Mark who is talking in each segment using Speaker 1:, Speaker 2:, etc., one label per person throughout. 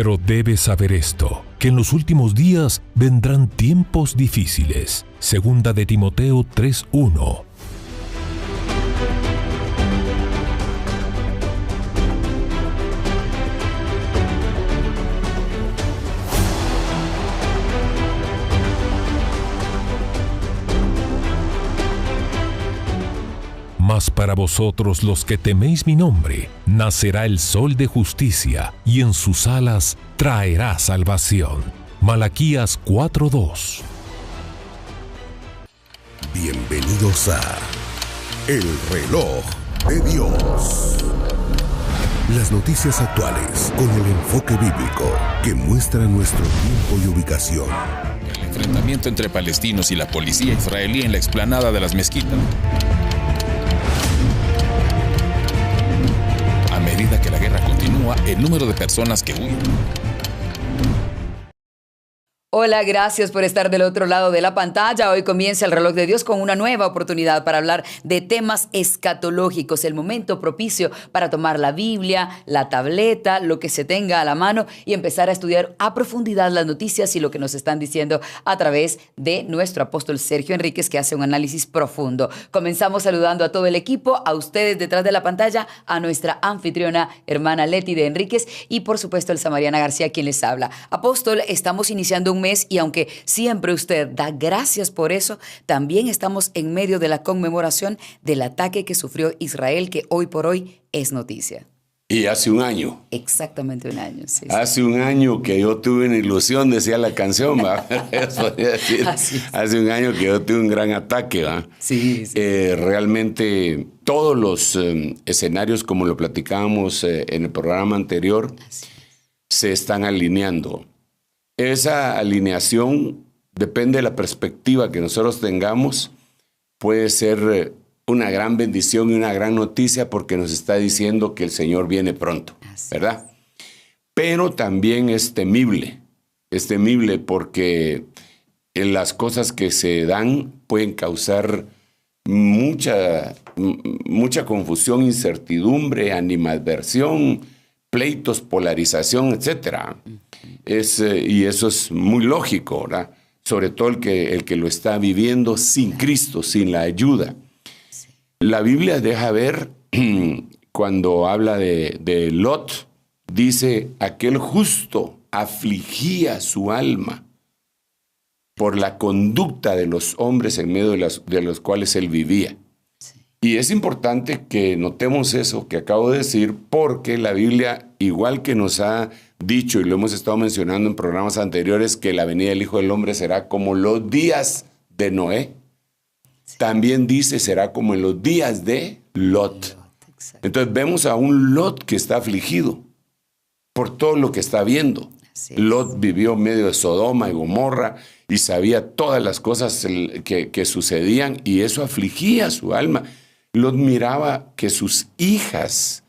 Speaker 1: Pero debes saber esto, que en los últimos días vendrán tiempos difíciles. Segunda de Timoteo 3:1. Mas para vosotros los que teméis mi nombre, nacerá el sol de justicia, y en sus alas traerá salvación. Malaquías 4:2.
Speaker 2: Bienvenidos a El Reloj de Dios. Las noticias actuales con el enfoque bíblico que muestra nuestro tiempo y ubicación.
Speaker 3: El enfrentamiento entre palestinos y la policía israelí en la explanada de las mezquitas. A medida que la guerra continúa, el número de personas que huyen.
Speaker 4: Hola, gracias por estar del otro lado de la pantalla. Hoy comienza el Reloj de Dios con una nueva oportunidad para hablar de temas escatológicos, el momento propicio para tomar la Biblia, la tableta, lo que se tenga a la mano y empezar a estudiar a profundidad las noticias y lo que nos están diciendo a través de nuestro apóstol Sergio Enríquez, que hace un análisis profundo. Comenzamos saludando a todo el equipo, a ustedes detrás de la pantalla, a nuestra anfitriona hermana Leti de Enríquez y por supuesto el Samariana García, quien les habla. Apóstol, estamos iniciando un mes y aunque siempre usted da gracias por eso, también estamos en medio de la conmemoración del ataque que sufrió Israel, que hoy por hoy es noticia.
Speaker 5: Y hace un año.
Speaker 4: Exactamente un año. Sí,
Speaker 5: hace un año que yo tuve una ilusión, decía la canción, ¿va? Decir, hace un año que yo tuve un gran ataque, ¿va?
Speaker 4: Sí.
Speaker 5: Realmente todos los escenarios, como lo platicábamos en el programa anterior, se están alineando. Esa alineación depende de la perspectiva que nosotros tengamos. Puede ser una gran bendición y una gran noticia porque nos está diciendo que el Señor viene pronto, ¿verdad? Pero también es temible porque las cosas que se dan pueden causar mucha confusión, incertidumbre, animadversión, pleitos, polarización, etcétera. Y eso es muy lógico, ¿verdad? Sobre todo el que lo está viviendo sin Cristo, sin la ayuda. Sí. La Biblia deja ver, cuando habla de Lot, dice, aquel justo afligía su alma por la conducta de los hombres en medio de los cuales él vivía. Y es importante que notemos eso que acabo de decir, porque la Biblia, igual que nos ha dicho, y lo hemos estado mencionando en programas anteriores, que la venida del Hijo del Hombre será como los días de Noé, también dice será como en los días de Lot. Entonces vemos a un Lot que está afligido por todo lo que está viendo. Lot vivió en medio de Sodoma y Gomorra y sabía todas las cosas que sucedían, y eso afligía su alma. Lot miraba que sus hijas,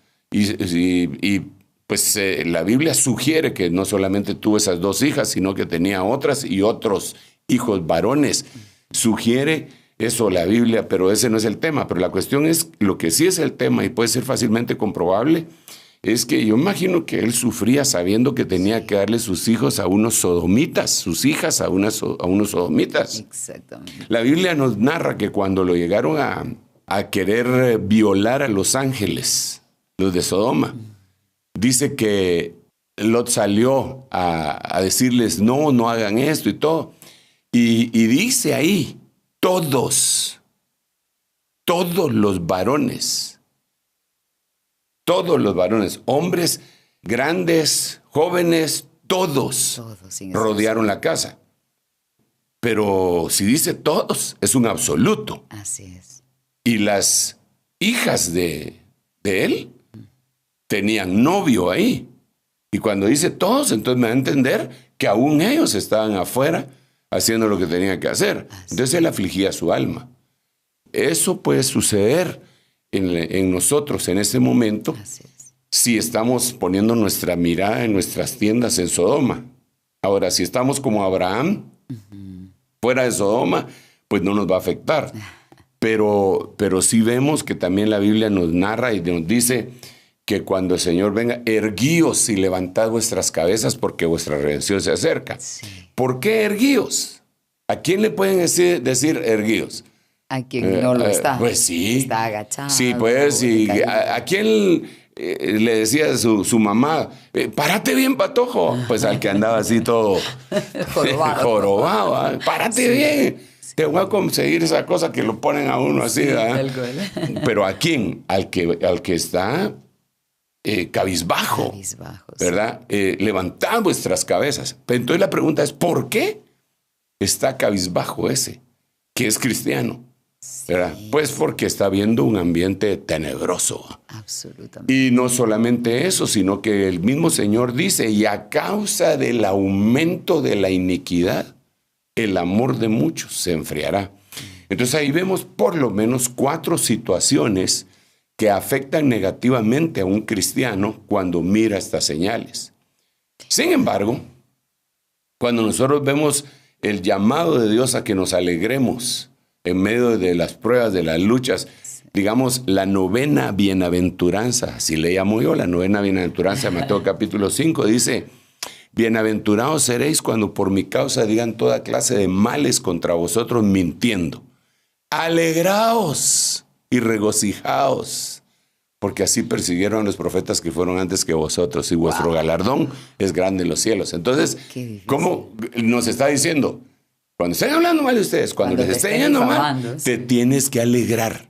Speaker 5: pues la Biblia sugiere que no solamente tuvo esas dos hijas, sino que tenía otras y otros hijos varones. Sugiere eso la Biblia, pero ese no es el tema. Pero la cuestión es, lo que sí es el tema y puede ser fácilmente comprobable, es que yo imagino que él sufría sabiendo que tenía que darle sus hijos a unos sodomitas, sus hijas a unos sodomitas.
Speaker 4: Exactamente.
Speaker 5: La Biblia nos narra que cuando lo llegaron a querer violar a los ángeles, los de Sodoma, dice que Lot salió a decirles, no hagan esto y todo. Y dice ahí, todos los varones, hombres, grandes, jóvenes, todos rodearon la casa. Pero si dice todos, es un absoluto.
Speaker 4: Así es.
Speaker 5: Y las hijas de él tenían novio ahí. Y cuando dice todos, entonces me da a entender que aún ellos estaban afuera haciendo lo que tenían que hacer. Entonces él afligía su alma. Eso puede suceder en nosotros en este momento si estamos poniendo nuestra mirada en nuestras tiendas en Sodoma. Ahora, si estamos como Abraham, fuera de Sodoma, pues no nos va a afectar. Pero sí vemos que también la Biblia nos narra y nos dice que cuando el Señor venga, erguíos y levantad vuestras cabezas porque vuestra redención se acerca.
Speaker 4: Sí.
Speaker 5: ¿Por qué erguíos? ¿A quién le pueden decir erguíos?
Speaker 4: A quien no lo está.
Speaker 5: Pues sí.
Speaker 4: Está agachado.
Speaker 5: Sí, pues, y ¿a quién le decía su mamá, párate bien, patojo? Pues al que andaba así todo jorobado. Párate bien. Te voy a conseguir esa cosa que lo ponen a uno así. Sí, pero ¿a quién? Al que está cabizbajo. ¿Verdad? Levantad vuestras cabezas. Pero entonces la pregunta es, ¿por qué está cabizbajo ese que es cristiano? ¿Verdad? Pues porque está viendo un ambiente tenebroso.
Speaker 4: Absolutamente.
Speaker 5: Y no solamente eso, sino que el mismo Señor dice, y a causa del aumento de la iniquidad, el amor de muchos se enfriará. Entonces ahí vemos por lo menos 4 situaciones que afectan negativamente a un cristiano cuando mira estas señales. Sin embargo, cuando nosotros vemos el llamado de Dios a que nos alegremos en medio de las pruebas, de las luchas, digamos, la novena bienaventuranza, así le llamo yo, la novena bienaventuranza de Mateo capítulo 5, dice, bienaventurados seréis cuando por mi causa digan toda clase de males contra vosotros mintiendo. Alegraos y regocijaos, porque así persiguieron a los profetas que fueron antes que vosotros, y vuestro galardón es grande en los cielos. Entonces, ¿cómo nos está diciendo? Cuando estén hablando mal de ustedes, cuando les estén yendo mal, te tienes que alegrar.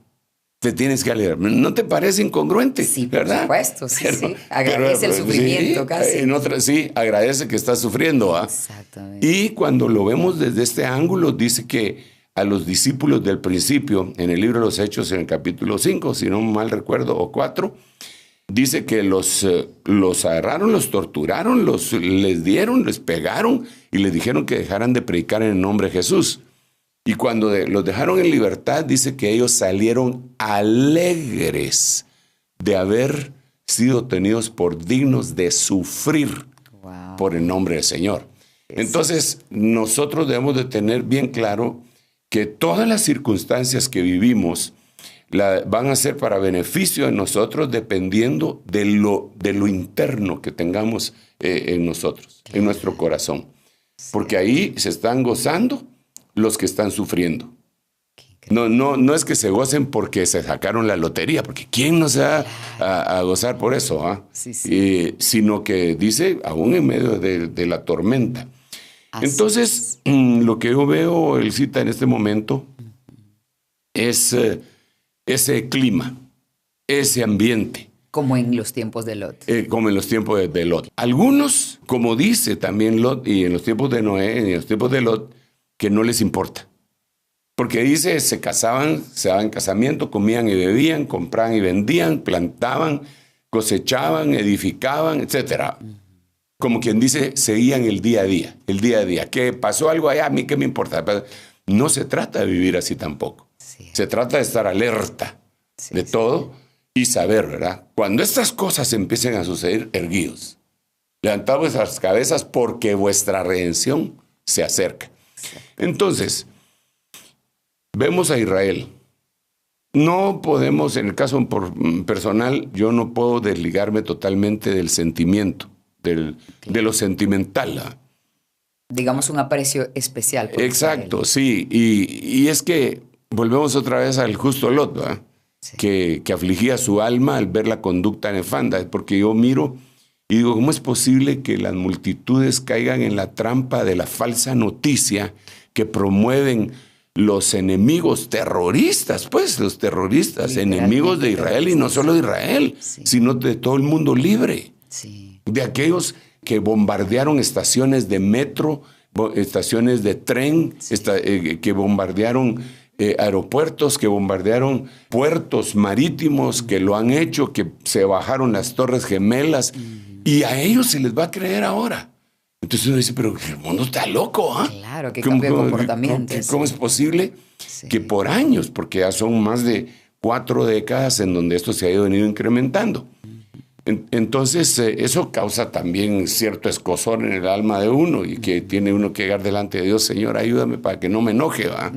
Speaker 5: Te tienes que alegrar. ¿No te parece incongruente?
Speaker 4: Sí,
Speaker 5: ¿verdad?
Speaker 4: por supuesto. Sí. Agradece el sufrimiento, casi.
Speaker 5: Sí, agradece que estás sufriendo.
Speaker 4: Exactamente.
Speaker 5: Y cuando lo vemos desde este ángulo, dice que a los discípulos del principio, en el libro de los Hechos, en el capítulo 5, si no mal recuerdo, o 4, dice que los agarraron, los torturaron, les dieron, les pegaron y les dijeron que dejaran de predicar en el nombre de Jesús. Y cuando los dejaron en libertad, dice que ellos salieron alegres de haber sido tenidos por dignos de sufrir por el nombre del Señor. Entonces, nosotros debemos de tener bien claro que todas las circunstancias que vivimos van a ser para beneficio de nosotros dependiendo de lo interno que tengamos en nosotros, en nuestro corazón. Porque ahí se están gozando los que están sufriendo. No es que se gocen porque se sacaron la lotería, porque ¿quién no se va a gozar por eso? Sí. Sino que dice, aún en medio de la tormenta. Entonces, lo que yo veo, Elcita, en este momento, es ese clima, ese ambiente.
Speaker 4: Como en los tiempos de Lot.
Speaker 5: Como en los tiempos de Lot. Algunos, como dice también Lot, y en los tiempos de Noé, y en los tiempos de Lot, que no les importa. Porque dice, se casaban, se daban casamiento, comían y bebían, compraban y vendían, plantaban, cosechaban, edificaban, etc. Como quien dice, seguían el día a día, ¿Que pasó algo allá? A mí qué me importa. Pero no se trata de vivir así tampoco. Sí. Se trata de estar alerta de todo y saber, ¿verdad? Cuando estas cosas empiecen a suceder, erguidos. Levantad vuestras cabezas porque vuestra redención se acerca. Entonces, vemos a Israel. No podemos, en el caso personal, yo no puedo desligarme totalmente del sentimiento, de lo sentimental.
Speaker 4: Digamos un aprecio especial. Por
Speaker 5: Exacto, Israel. Sí. Y es que volvemos otra vez al justo Lot, ¿verdad? Sí. Que afligía su alma al ver la conducta nefanda, porque yo miro y digo, ¿cómo es posible que las multitudes caigan en la trampa de la falsa noticia que promueven los enemigos terroristas? Pues los terroristas, enemigos de Israel, y no solo de Israel, sino de todo el mundo libre. Sí. De aquellos que bombardearon estaciones de metro, estaciones de tren, que bombardearon aeropuertos, que bombardearon puertos marítimos, que lo han hecho, que se bajaron las Torres Gemelas, y a ellos se les va a creer ahora. Entonces uno dice, pero el mundo está loco, ¿ah?
Speaker 4: Claro, que cambia comportamiento.
Speaker 5: ¿Cómo es posible que por años, porque ya son más de 4 décadas en donde esto se ha venido incrementando? Entonces, eso causa también cierto escozor en el alma de uno, y que tiene uno que llegar delante de Dios, Señor, ayúdame para que no me enoje, ¿va?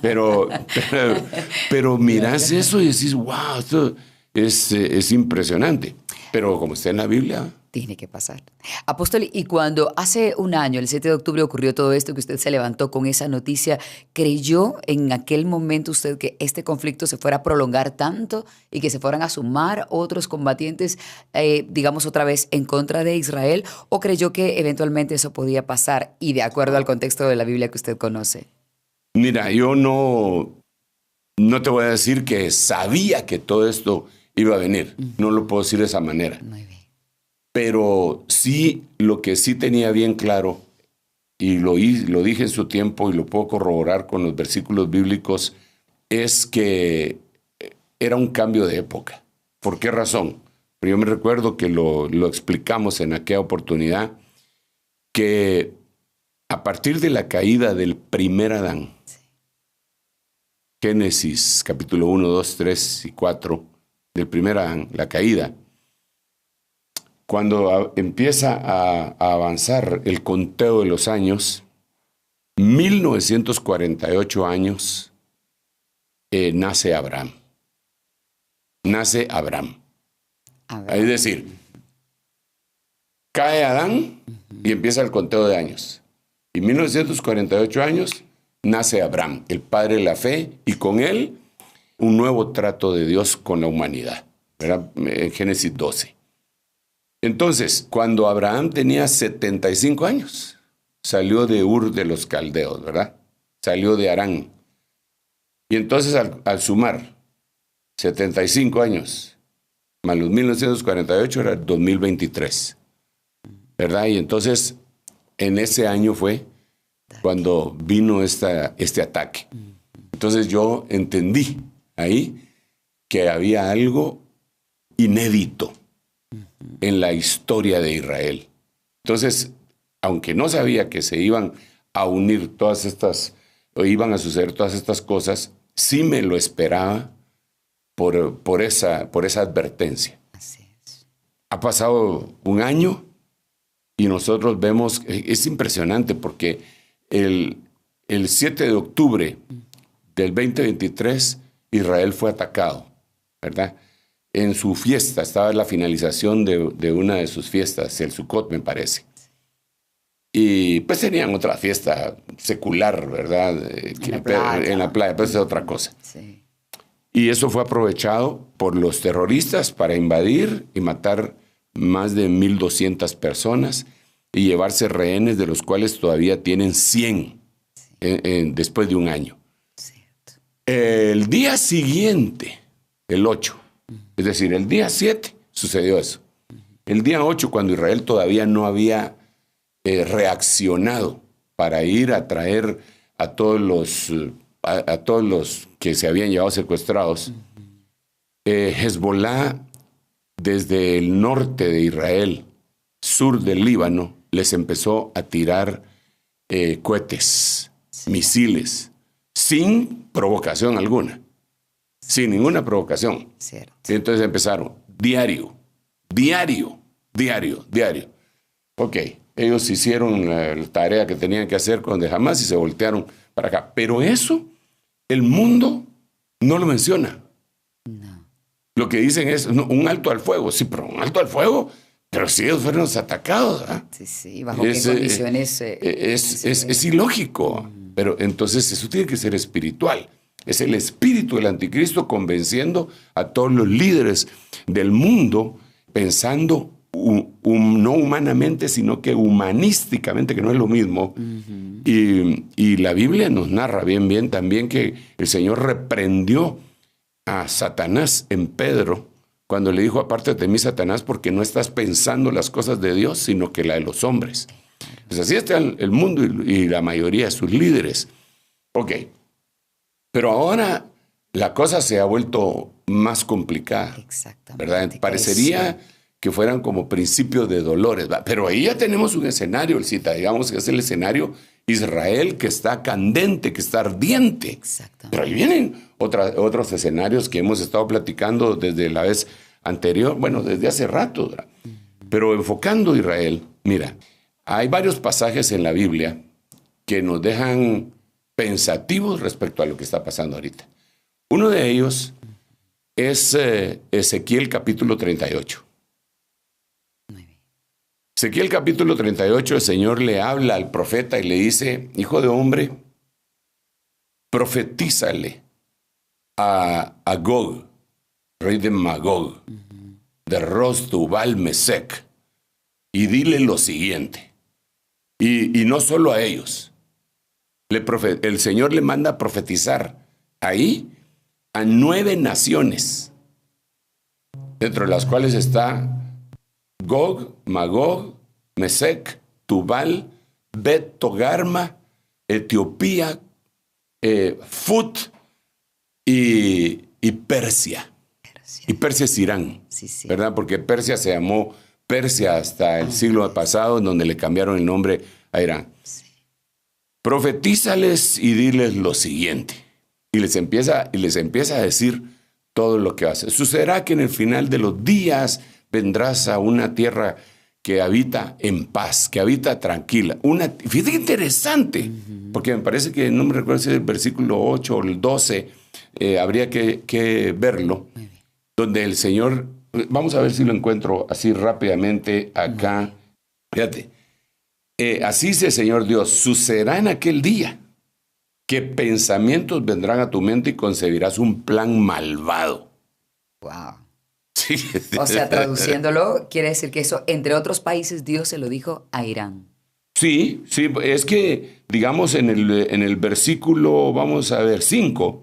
Speaker 5: Pero miras eso y decís, wow, esto es impresionante. Pero como está en la Biblia...
Speaker 4: Tiene que pasar. Apóstol, y cuando hace un año, el 7 de octubre, ocurrió todo esto, que usted se levantó con esa noticia, ¿creyó en aquel momento usted que este conflicto se fuera a prolongar tanto y que se fueran a sumar otros combatientes, digamos otra vez, en contra de Israel? ¿O creyó que eventualmente eso podía pasar y de acuerdo al contexto de la Biblia que usted conoce?
Speaker 5: Mira, yo no te voy a decir que sabía que todo esto iba a venir. No lo puedo decir de esa manera.
Speaker 4: Muy bien.
Speaker 5: Pero sí, lo que sí tenía bien claro, y lo dije en su tiempo y lo puedo corroborar con los versículos bíblicos, es que era un cambio de época. ¿Por qué razón? Pero yo me recuerdo que lo explicamos en aquella oportunidad, que a partir de la caída del primer Adán, Génesis capítulo 1, 2, 3 y 4, del primer Adán, la caída, cuando empieza a avanzar el conteo de los años, 1948 años, nace Abraham. Nace Abraham. Es decir, cae Adán y empieza el conteo de años. Y 1948 años nace Abraham, el padre de la fe, y con él un nuevo trato de Dios con la humanidad, ¿verdad? En Génesis 12. Entonces, cuando Abraham tenía 75 años, salió de Ur de los Caldeos, ¿verdad? Salió de Harán. Y entonces, al sumar 75 años más los 1948, era el 2023, ¿verdad? Y entonces, en ese año fue cuando vino este ataque. Entonces, yo entendí ahí que había algo inédito en la historia de Israel. Entonces, aunque no sabía que se iban a unir todas estas, o iban a suceder todas estas cosas, sí me lo esperaba por esa advertencia.
Speaker 4: Así es.
Speaker 5: Ha pasado un año y nosotros vemos, es impresionante porque el 7 de octubre del 2023, Israel fue atacado, ¿verdad? En su fiesta, estaba en la finalización de una de sus fiestas, el Sukkot, me parece. Y pues tenían otra fiesta secular, ¿verdad? En la playa, pues es otra cosa.
Speaker 4: Sí.
Speaker 5: Y eso fue aprovechado por los terroristas para invadir y matar más de 1,200 personas y llevarse rehenes, de los cuales todavía tienen 100 después de un año.
Speaker 4: Cierto.
Speaker 5: El día siguiente, el 8, es decir, el día 7 sucedió eso. El día 8, cuando Israel todavía no había reaccionado para ir a traer a todos los que se habían llevado secuestrados, Hezbollah, desde el norte de Israel, sur del Líbano, les empezó a tirar cohetes, misiles, sin provocación alguna. Sin ninguna provocación.
Speaker 4: Cierto.
Speaker 5: Entonces empezaron diario. Ok, ellos hicieron la tarea que tenían que hacer con Hamas y se voltearon para acá. Pero eso, el mundo no lo menciona.
Speaker 4: No.
Speaker 5: Lo que dicen es un alto al fuego. Sí, pero un alto al fuego, pero si ellos fueron atacados, ¿verdad?
Speaker 4: Sí, ¿bajo qué condiciones?
Speaker 5: Es ilógico. Pero entonces eso tiene que ser espiritual. Es el espíritu del anticristo convenciendo a todos los líderes del mundo, pensando no humanamente, sino que humanísticamente, que no es lo mismo. Y la Biblia nos narra bien también que el Señor reprendió a Satanás en Pedro cuando le dijo: apártate de mí, Satanás, porque no estás pensando las cosas de Dios, sino que la de los hombres. Pues así está el mundo y la mayoría de sus líderes. Ok. Pero ahora la cosa se ha vuelto más complicada.
Speaker 4: Exactamente.
Speaker 5: ¿Verdad? Parecería que fueran como principios de dolores, ¿verdad? Pero ahí ya tenemos un escenario, digamos que es el escenario Israel, que está candente, que está ardiente.
Speaker 4: Exactamente.
Speaker 5: Pero ahí vienen otros escenarios que hemos estado platicando desde la vez anterior, bueno, desde hace rato, ¿verdad? Pero enfocando a Israel, mira, hay varios pasajes en la Biblia que nos dejan pensativos respecto a lo que está pasando ahorita. Uno de ellos es Ezequiel capítulo 38. Ezequiel capítulo 38, el Señor le habla al profeta y le dice, hijo de hombre, profetízale a Gog, rey de Magog, de Ros, Tubal, Mesec, y dile lo siguiente. Y no solo a ellos. El Señor le manda a profetizar ahí a 9 naciones, dentro de las cuales está Gog, Magog, Mesec, Tubal, Bet Togarma, Etiopía, Fut y Persia. Y Persia es Irán, sí. ¿Verdad? Porque Persia se llamó Persia hasta el siglo pasado, en donde le cambiaron el nombre a Irán. Sí. Profetízales y diles lo siguiente. Y les empieza a decir todo lo que hace. Sucederá que en el final de los días vendrás a una tierra que habita en paz, que habita tranquila. Fíjate interesante, porque me parece que, no me recuerdo si es el versículo 8 o el 12, habría que verlo, donde el Señor, vamos a ver si lo encuentro así rápidamente acá. Fíjate, así dice el Señor Dios, sucederá en aquel día que pensamientos vendrán a tu mente y concebirás un plan malvado.
Speaker 4: Wow. Sí. O sea, traduciéndolo, quiere decir que eso, entre otros países, Dios se lo dijo a Irán.
Speaker 5: Sí, es que, digamos, en el versículo, vamos a ver, 5,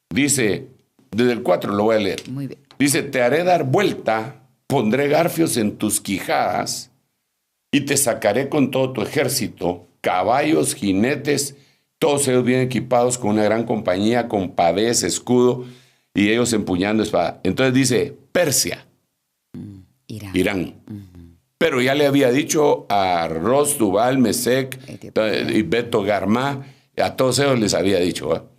Speaker 5: dice, desde el 4 lo voy a leer.
Speaker 4: Muy bien.
Speaker 5: Dice, te haré dar vuelta, pondré garfios en tus quijadas y te sacaré con todo tu ejército, caballos, jinetes, todos ellos bien equipados con una gran compañía, con pavés, escudo, y ellos empuñando espada. Entonces dice, Persia, Irán. Pero ya le había dicho a Ros, Tubal, Mesec y Bet Togarma, a todos ellos les había dicho,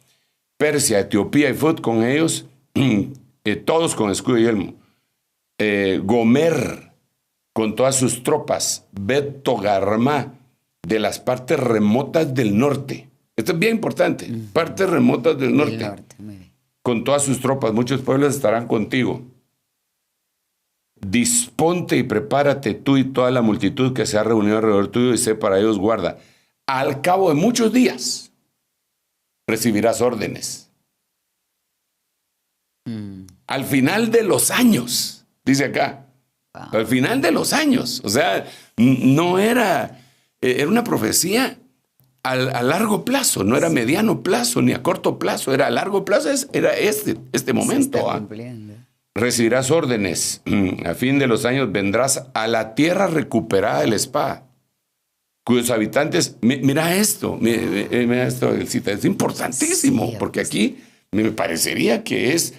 Speaker 5: Persia, Etiopía y Fut con ellos, todos con escudo y yelmo. Gomer con todas sus tropas, Bet Togarma de las partes remotas del norte. Esto es bien importante, partes remotas del norte. Muy bien. Con todas sus tropas, muchos pueblos estarán contigo. Disponte y prepárate tú y toda la multitud que se ha reunido alrededor tuyo y sé para ellos guarda. Al cabo de muchos días recibirás órdenes. Al final de los años, dice acá. Wow. Al final de los años. O sea, no era una profecía a largo plazo, no era mediano plazo ni a corto plazo, era a largo plazo, era este momento. Recibirás órdenes, a fin de los años vendrás a la tierra recuperada de la espada, cuyos habitantes, mira esto, es importantísimo, sí, porque aquí me parecería que es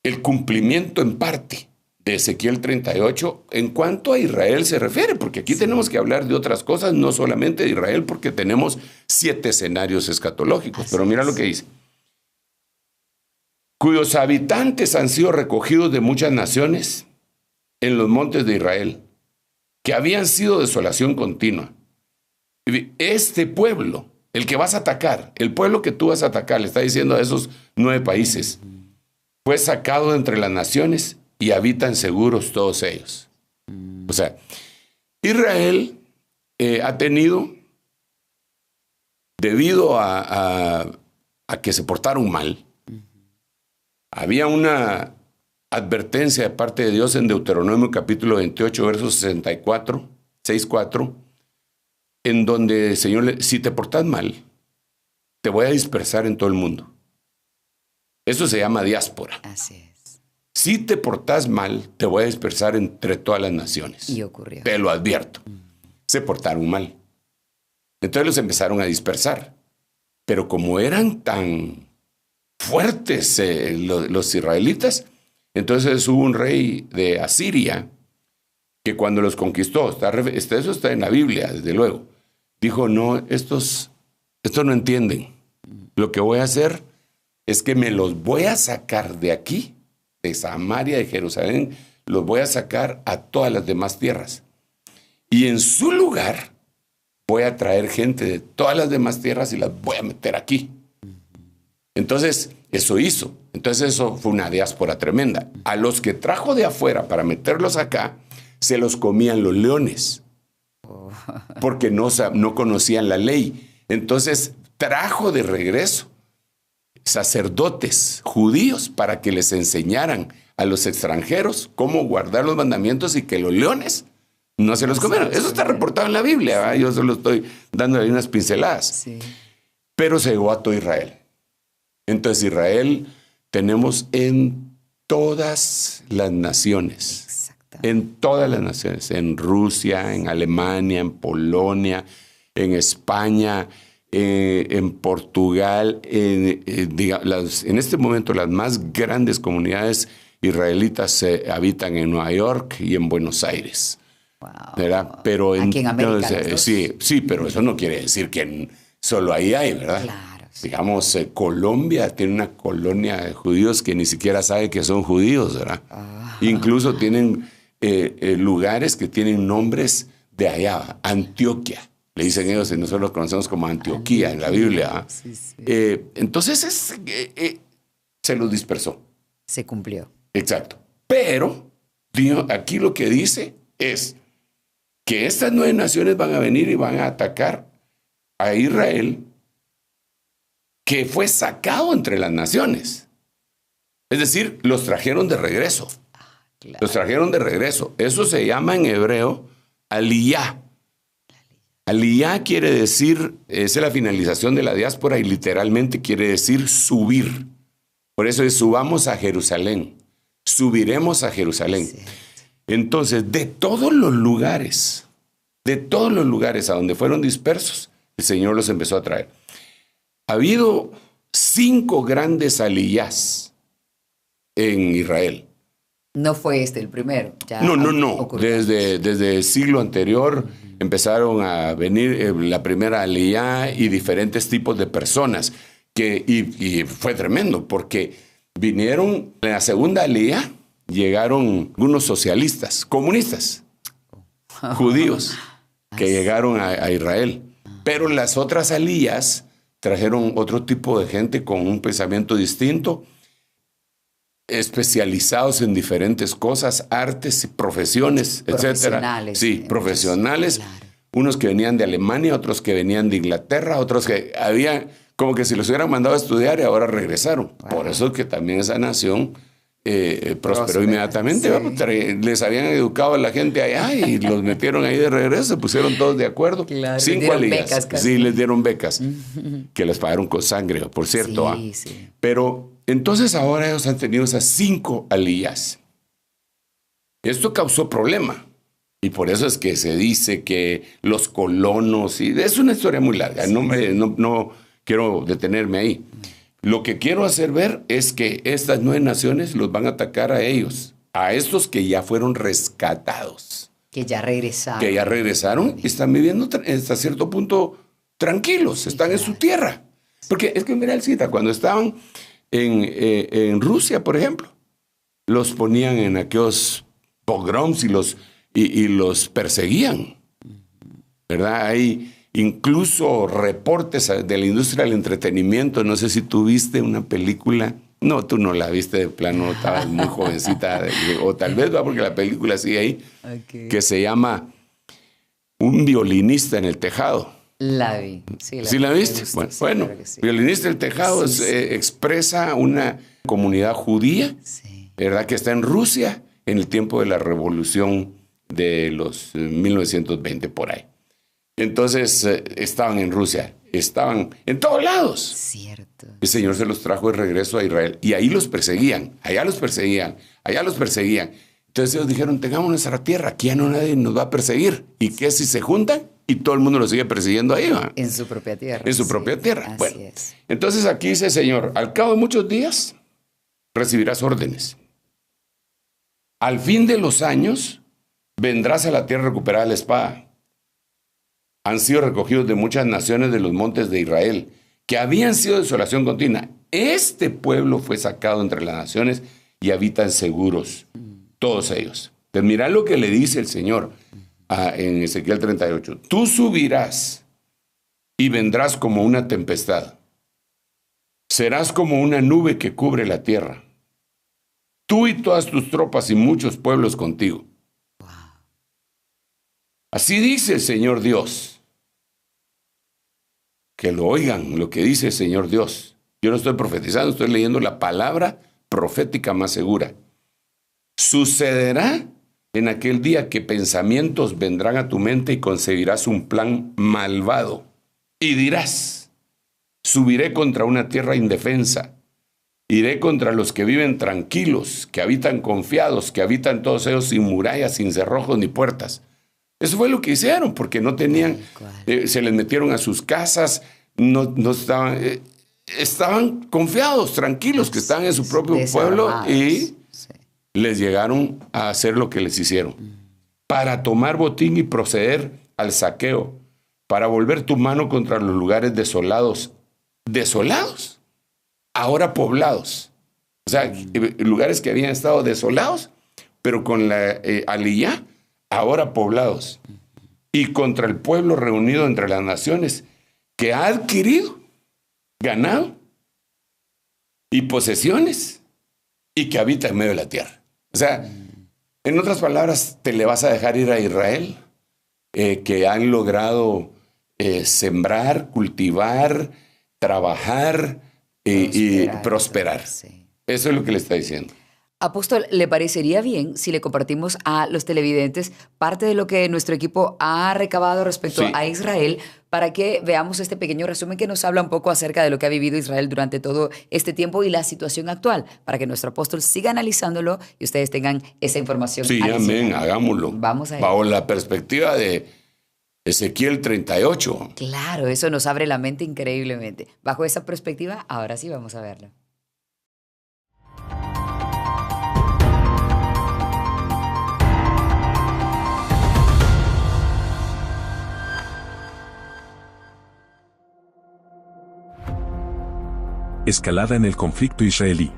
Speaker 5: el cumplimiento en parte de Ezequiel 38 en cuanto a Israel se refiere, porque aquí tenemos que hablar de otras cosas, no solamente de Israel, porque tenemos 7 escenarios escatológicos. Pero mira lo que dice. Cuyos habitantes han sido recogidos de muchas naciones en los montes de Israel, que habían sido desolación continua. Este pueblo, el que vas a atacar, el pueblo que tú vas a atacar, le está diciendo a esos 9 países, fue sacado de entre las naciones y habitan seguros todos ellos. O sea, Israel ha tenido, debido a que se portaron mal, había una advertencia de parte de Dios en Deuteronomio capítulo 28, versos 6:4, en donde el Señor le, si te portas mal, te voy a dispersar en todo el mundo. Eso se llama diáspora. Así es. Si te portas mal, te voy a dispersar entre todas las naciones.
Speaker 4: Y ocurrió.
Speaker 5: Te lo advierto. Se portaron mal. Entonces los empezaron a dispersar. Pero como eran tan fuertes los israelitas, entonces hubo un rey de Asiria que cuando los conquistó, eso está en la Biblia, desde luego, dijo, no, estos no entienden. Lo que voy a hacer es que me los voy a sacar de aquí, de Samaria, de Jerusalén, los voy a sacar a todas las demás tierras. Y en su lugar voy a traer gente de todas las demás tierras y las voy a meter aquí. Entonces, eso hizo. Entonces, eso fue una diáspora tremenda. A los que trajo de afuera para meterlos acá, se los comían los leones, porque no conocían la ley. Entonces trajo de regreso sacerdotes judíos para que les enseñaran a los extranjeros cómo guardar los mandamientos y que los leones no se los comieran. Eso está reportado en la Biblia, ¿verdad? Yo solo estoy dándole unas pinceladas.
Speaker 4: Sí.
Speaker 5: Pero se llegó a todo Israel. Entonces Israel tenemos en todas las naciones. En todas las naciones. En Rusia, en Alemania, en Polonia, en España, en Portugal. En este momento las más grandes comunidades israelitas habitan en Nueva York y en Buenos Aires.
Speaker 4: Wow.
Speaker 5: ¿Verdad? Pero
Speaker 4: aquí en América.
Speaker 5: Sí, pero eso no quiere decir que solo ahí hay, ¿verdad?
Speaker 4: Claro. Sí.
Speaker 5: Digamos, Colombia tiene una colonia de judíos que ni siquiera sabe que son judíos, ¿verdad? Incluso tienen lugares que tienen nombres de allá, Antioquia. Le dicen ellos, y nosotros los conocemos como Antioquía en la Biblia.
Speaker 4: Sí, sí.
Speaker 5: Entonces se los dispersó.
Speaker 4: Se cumplió.
Speaker 5: Exacto. Pero aquí lo que dice es que estas 9 naciones van a venir y van a atacar a Israel, que fue sacado entre las naciones. Es decir, los trajeron de regreso.
Speaker 4: Claro.
Speaker 5: Los trajeron de regreso. Eso se llama en hebreo aliyá. Aliyá quiere decir, es la finalización de la diáspora y literalmente quiere decir subir. Por eso es subamos a Jerusalén. Subiremos a Jerusalén. Sí. Entonces, de todos los lugares a donde fueron dispersos, el Señor los empezó a traer. Ha habido 5 grandes aliyás en Israel.
Speaker 4: No fue este el primero. Ya
Speaker 5: No. Desde el siglo anterior empezaron a venir la primera aliyá y diferentes tipos de personas. Y fue tremendo porque vinieron en la segunda aliyá, llegaron algunos socialistas, comunistas, judíos, que llegaron a Israel. Pero las otras aliyás trajeron otro tipo de gente con un pensamiento distinto, especializados en diferentes cosas, artes, profesiones, etcétera. Sí, profesionales. Claro. Unos que venían de Alemania, otros que venían de Inglaterra, otros que habían como que si los hubieran mandado a estudiar y ahora regresaron. Wow. Por eso es que también esa nación prosperó inmediatamente. Sí. Les habían educado a la gente allá y los metieron ahí de regreso, se pusieron todos de acuerdo. Claro, 5 aliyás. Sí, les dieron becas, que les pagaron con sangre, por cierto. Sí, sí. Pero entonces ahora ellos han tenido esas 5 aliyás. Esto causó problema. Y por eso es que se dice que los colonos, y es una historia muy larga, sí. No quiero detenerme ahí. Lo que quiero hacer ver es que estas 9 naciones los van a atacar a ellos, a estos que ya fueron rescatados.
Speaker 4: Que ya regresaron.
Speaker 5: Que ya regresaron y están viviendo hasta cierto punto tranquilos, están en su tierra. Porque es que mira el cita, cuando estaban en Rusia, por ejemplo, los ponían en aquellos pogroms y los perseguían, ¿verdad? Hay incluso reportes de la industria del entretenimiento. No sé si tú viste una película. No, tú no la viste de plano, estabas muy jovencita, o tal vez va porque la película sigue ahí, que se llama Un violinista en el tejado.
Speaker 4: La vi.
Speaker 5: ¿Sí la viste? Bueno, claro sí. Violinista en el tejado expresa una comunidad judía, ¿verdad? Que está en Rusia en el tiempo de la revolución de los 1920 por ahí. Entonces estaban en Rusia, estaban en todos lados.
Speaker 4: Cierto.
Speaker 5: El Señor se los trajo de regreso a Israel y ahí los perseguían, allá los perseguían. Entonces ellos dijeron, tengamos nuestra tierra, aquí ya no nadie nos va a perseguir. ¿Y qué si se juntan? Y todo el mundo los sigue persiguiendo ahí, ¿va?
Speaker 4: En su propia tierra.
Speaker 5: En su propia tierra.
Speaker 4: Así
Speaker 5: bueno,
Speaker 4: es.
Speaker 5: Entonces aquí dice el Señor, al cabo de muchos días recibirás órdenes. Al fin de los años vendrás a la tierra recuperada de la espada. Han sido recogidos de muchas naciones de los montes de Israel, que habían sido desolación continua. Este pueblo fue sacado entre las naciones y habitan seguros, todos ellos. Pues mirá lo que le dice el Señor en Ezequiel 38. Tú subirás y vendrás como una tempestad. Serás como una nube que cubre la tierra. Tú y todas tus tropas y muchos pueblos contigo. Así dice el Señor Dios. Que lo oigan, lo que dice el Señor Dios. Yo no estoy profetizando, estoy leyendo la palabra profética más segura. Sucederá en aquel día que pensamientos vendrán a tu mente y concebirás un plan malvado. Y dirás, subiré contra una tierra indefensa. Iré contra los que viven tranquilos, que habitan confiados, que habitan todos ellos sin murallas, sin cerrojos ni puertas. Eso fue lo que hicieron, porque no tenían, se les metieron a sus casas, no estaban confiados, tranquilos, que estaban en su propio pueblo y les llegaron a hacer lo que les hicieron. Para tomar botín y proceder al saqueo, para volver tu mano contra los lugares desolados. ¿Desolados? Ahora poblados. O sea, lugares que habían estado desolados, pero con la aliyá, ahora poblados, y contra el pueblo reunido entre las naciones, que ha adquirido ganado y posesiones, y que habita en medio de la tierra. O sea, en otras palabras, te le vas a dejar ir a Israel, que han logrado sembrar, cultivar, trabajar y prosperar. Sí. Eso es lo que le está diciendo.
Speaker 4: Apóstol, ¿le parecería bien si le compartimos a los televidentes parte de lo que nuestro equipo ha recabado respecto a Israel, para que veamos este pequeño resumen que nos habla un poco acerca de lo que ha vivido Israel durante todo este tiempo y la situación actual, para que nuestro apóstol siga analizándolo y ustedes tengan esa información?
Speaker 5: Sí, amén, hagámoslo.
Speaker 4: Vamos a ir.
Speaker 5: Bajo la perspectiva de Ezequiel 38.
Speaker 4: Claro, eso nos abre la mente increíblemente. Bajo esa perspectiva, ahora sí vamos a verlo.
Speaker 6: Escalada en el conflicto israelí.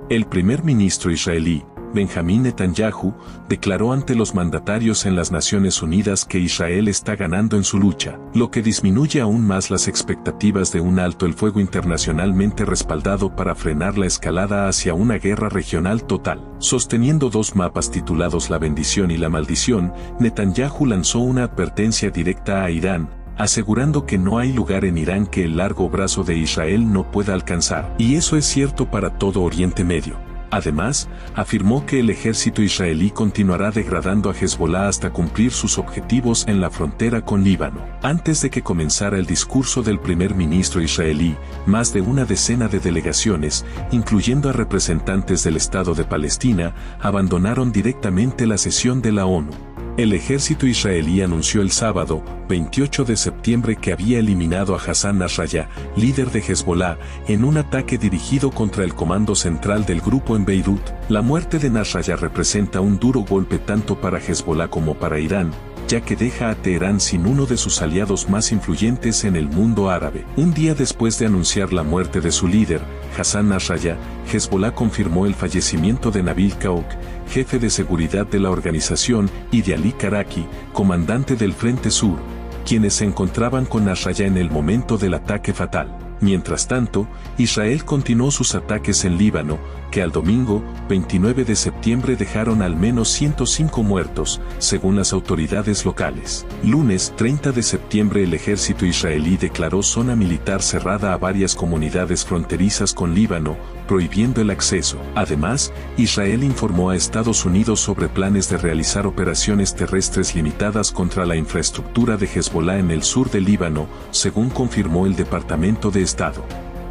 Speaker 6: El primer ministro israelí, Benjamín Netanyahu, declaró ante los mandatarios en las Naciones Unidas que Israel está ganando en su lucha, lo que disminuye aún más las expectativas de un alto el fuego internacionalmente respaldado para frenar la escalada hacia una guerra regional total. Sosteniendo dos mapas titulados La bendición y la maldición, Netanyahu lanzó una advertencia directa a Irán, asegurando que no hay lugar en Irán que el largo brazo de Israel no pueda alcanzar. Y eso es cierto para todo Oriente Medio. Además, afirmó que el ejército israelí continuará degradando a Hezbolá hasta cumplir sus objetivos en la frontera con Líbano. Antes de que comenzara el discurso del primer ministro israelí, más de una decena de delegaciones, incluyendo a representantes del Estado de Palestina, abandonaron directamente la sesión de la ONU. El ejército israelí anunció el sábado, 28 de septiembre, que había eliminado a Hassan Nasrallah, líder de Hezbolá, en un ataque dirigido contra el comando central del grupo en Beirut. La muerte de Nasrallah representa un duro golpe tanto para Hezbolá como para Irán, ya que deja a Teherán sin uno de sus aliados más influyentes en el mundo árabe. Un día después de anunciar la muerte de su líder, Hassan Nasrallah, Hezbolá confirmó el fallecimiento de Nabil Kaouk, jefe de seguridad de la organización, y de Ali Karaki, comandante del Frente Sur, quienes se encontraban con Nasrallah en el momento del ataque fatal. Mientras tanto, Israel continuó sus ataques en Líbano, que al domingo, 29 de septiembre dejaron al menos 105 muertos, según las autoridades locales. Lunes, 30 de septiembre, el ejército israelí declaró zona militar cerrada a varias comunidades fronterizas con Líbano, prohibiendo el acceso. Además, Israel informó a Estados Unidos sobre planes de realizar operaciones terrestres limitadas contra la infraestructura de Hezbolá en el sur de Líbano, según confirmó el Departamento de Estado.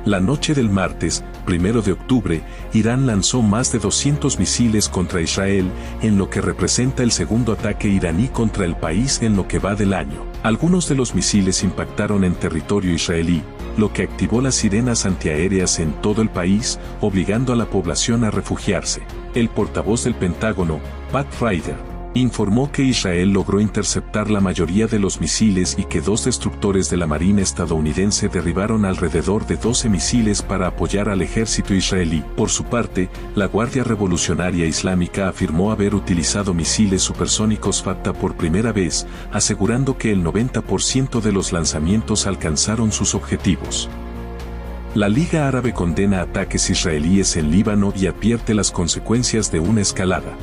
Speaker 6: La noche del martes, 1 de octubre, Irán lanzó más de 200 misiles contra Israel, en lo que representa el segundo ataque iraní contra el país en lo que va del año. Algunos de los misiles impactaron en territorio israelí, lo que activó las sirenas antiaéreas en todo el país, obligando a la población a refugiarse. El portavoz del Pentágono, Pat Ryder, informó que Israel logró interceptar la mayoría de los misiles y que 2 destructores de la Marina estadounidense derribaron alrededor de 12 misiles para apoyar al ejército israelí. Por su parte, la Guardia Revolucionaria Islámica afirmó haber utilizado misiles supersónicos Fatah por primera vez, asegurando que el 90% de los lanzamientos alcanzaron sus objetivos. La Liga Árabe condena ataques israelíes en Líbano y advierte las consecuencias de una escalada.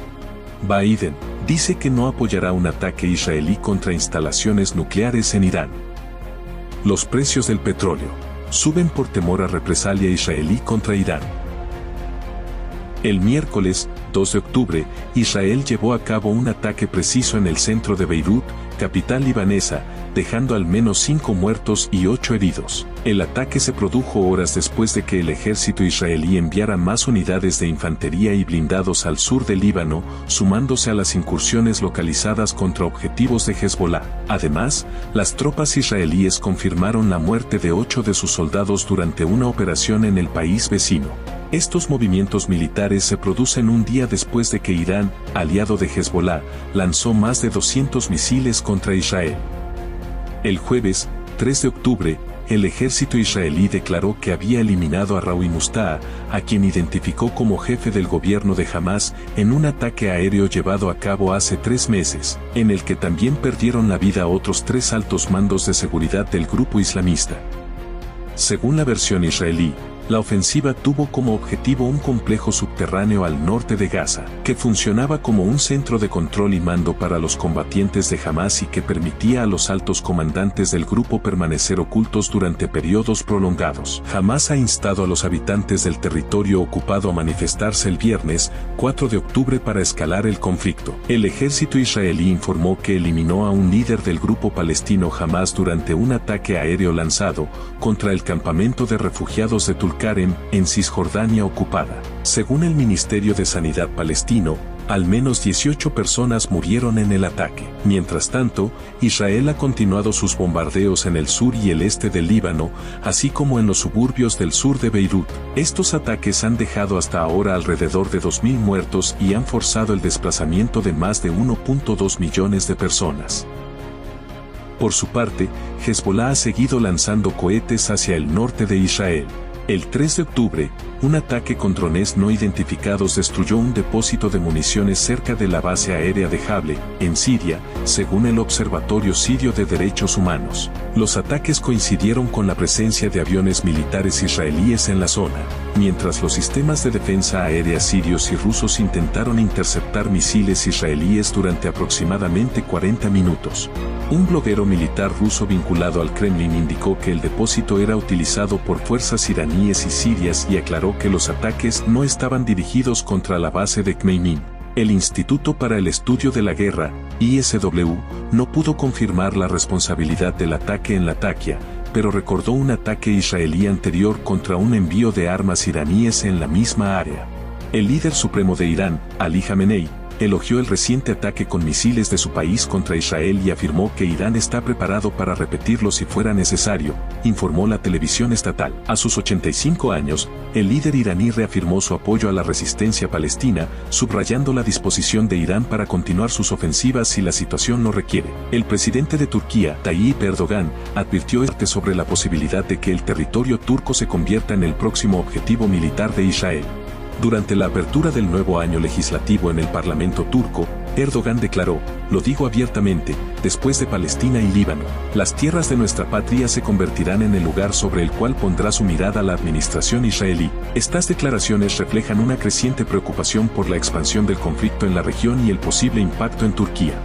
Speaker 6: Biden dice que no apoyará un ataque israelí contra instalaciones nucleares en Irán. Los precios del petróleo suben por temor a represalia israelí contra Irán. El miércoles, 2 de octubre, Israel llevó a cabo un ataque preciso en el centro de Beirut, capital libanesa, dejando al menos 5 muertos y 8 heridos. El ataque se produjo horas después de que el ejército israelí enviara más unidades de infantería y blindados al sur del Líbano, sumándose a las incursiones localizadas contra objetivos de Hezbollah. Además, las tropas israelíes confirmaron la muerte de 8 de sus soldados durante una operación en el país vecino. Estos movimientos militares se producen un día después de que Irán, aliado de Hezbollah, lanzó más de 200 misiles contra Israel. El jueves, 3 de octubre, el ejército israelí declaró que había eliminado a Rawi Mustafa, a quien identificó como jefe del gobierno de Hamas, en un ataque aéreo llevado a cabo hace 3 meses, en el que también perdieron la vida otros 3 altos mandos de seguridad del grupo islamista. Según la versión israelí, la ofensiva tuvo como objetivo un complejo subterráneo al norte de Gaza, que funcionaba como un centro de control y mando para los combatientes de Hamas y que permitía a los altos comandantes del grupo permanecer ocultos durante periodos prolongados. Hamas ha instado a los habitantes del territorio ocupado a manifestarse el viernes, 4 de octubre para escalar el conflicto. El ejército israelí informó que eliminó a un líder del grupo palestino Hamas durante un ataque aéreo lanzado contra el campamento de refugiados de Tulkarem, en Cisjordania ocupada. Según el Ministerio de Sanidad palestino, al menos 18 personas murieron en el ataque. Mientras tanto, Israel ha continuado sus bombardeos en el sur y el este del Líbano, así como en los suburbios del sur de Beirut. Estos ataques han dejado hasta ahora alrededor de 2.000 muertos y han forzado el desplazamiento de más de 1.2 millones de personas. Por su parte, Hezbollah ha seguido lanzando cohetes hacia el norte de Israel. El 3 de octubre, un ataque con drones no identificados destruyó un depósito de municiones cerca de la base aérea de Jable, en Siria, según el Observatorio Sirio de Derechos Humanos. Los ataques coincidieron con la presencia de aviones militares israelíes en la zona, mientras los sistemas de defensa aérea sirios y rusos intentaron interceptar misiles israelíes durante aproximadamente 40 minutos. Un bloguero militar ruso vinculado al Kremlin indicó que el depósito era utilizado por fuerzas iraníes y sirias y aclaró que los ataques no estaban dirigidos contra la base de Khmeimim. El Instituto para el Estudio de la Guerra, ISW, no pudo confirmar la responsabilidad del ataque en Latakia, pero recordó un ataque israelí anterior contra un envío de armas iraníes en la misma área. El líder supremo de Irán, Ali Khamenei, elogió el reciente ataque con misiles de su país contra Israel y afirmó que Irán está preparado para repetirlo si fuera necesario, informó la televisión estatal. A sus 85 años, el líder iraní reafirmó su apoyo a la resistencia palestina, subrayando la disposición de Irán para continuar sus ofensivas si la situación lo requiere. El presidente de Turquía, Tayyip Erdogan, advirtió sobre la posibilidad de que el territorio turco se convierta en el próximo objetivo militar de Israel. Durante la apertura del nuevo año legislativo en el Parlamento turco, Erdogan declaró: "Lo digo abiertamente, después de Palestina y Líbano, las tierras de nuestra patria se convertirán en el lugar sobre el cual pondrá su mirada la administración israelí". Estas declaraciones reflejan una creciente preocupación por la expansión del conflicto en la región y el posible impacto en Turquía.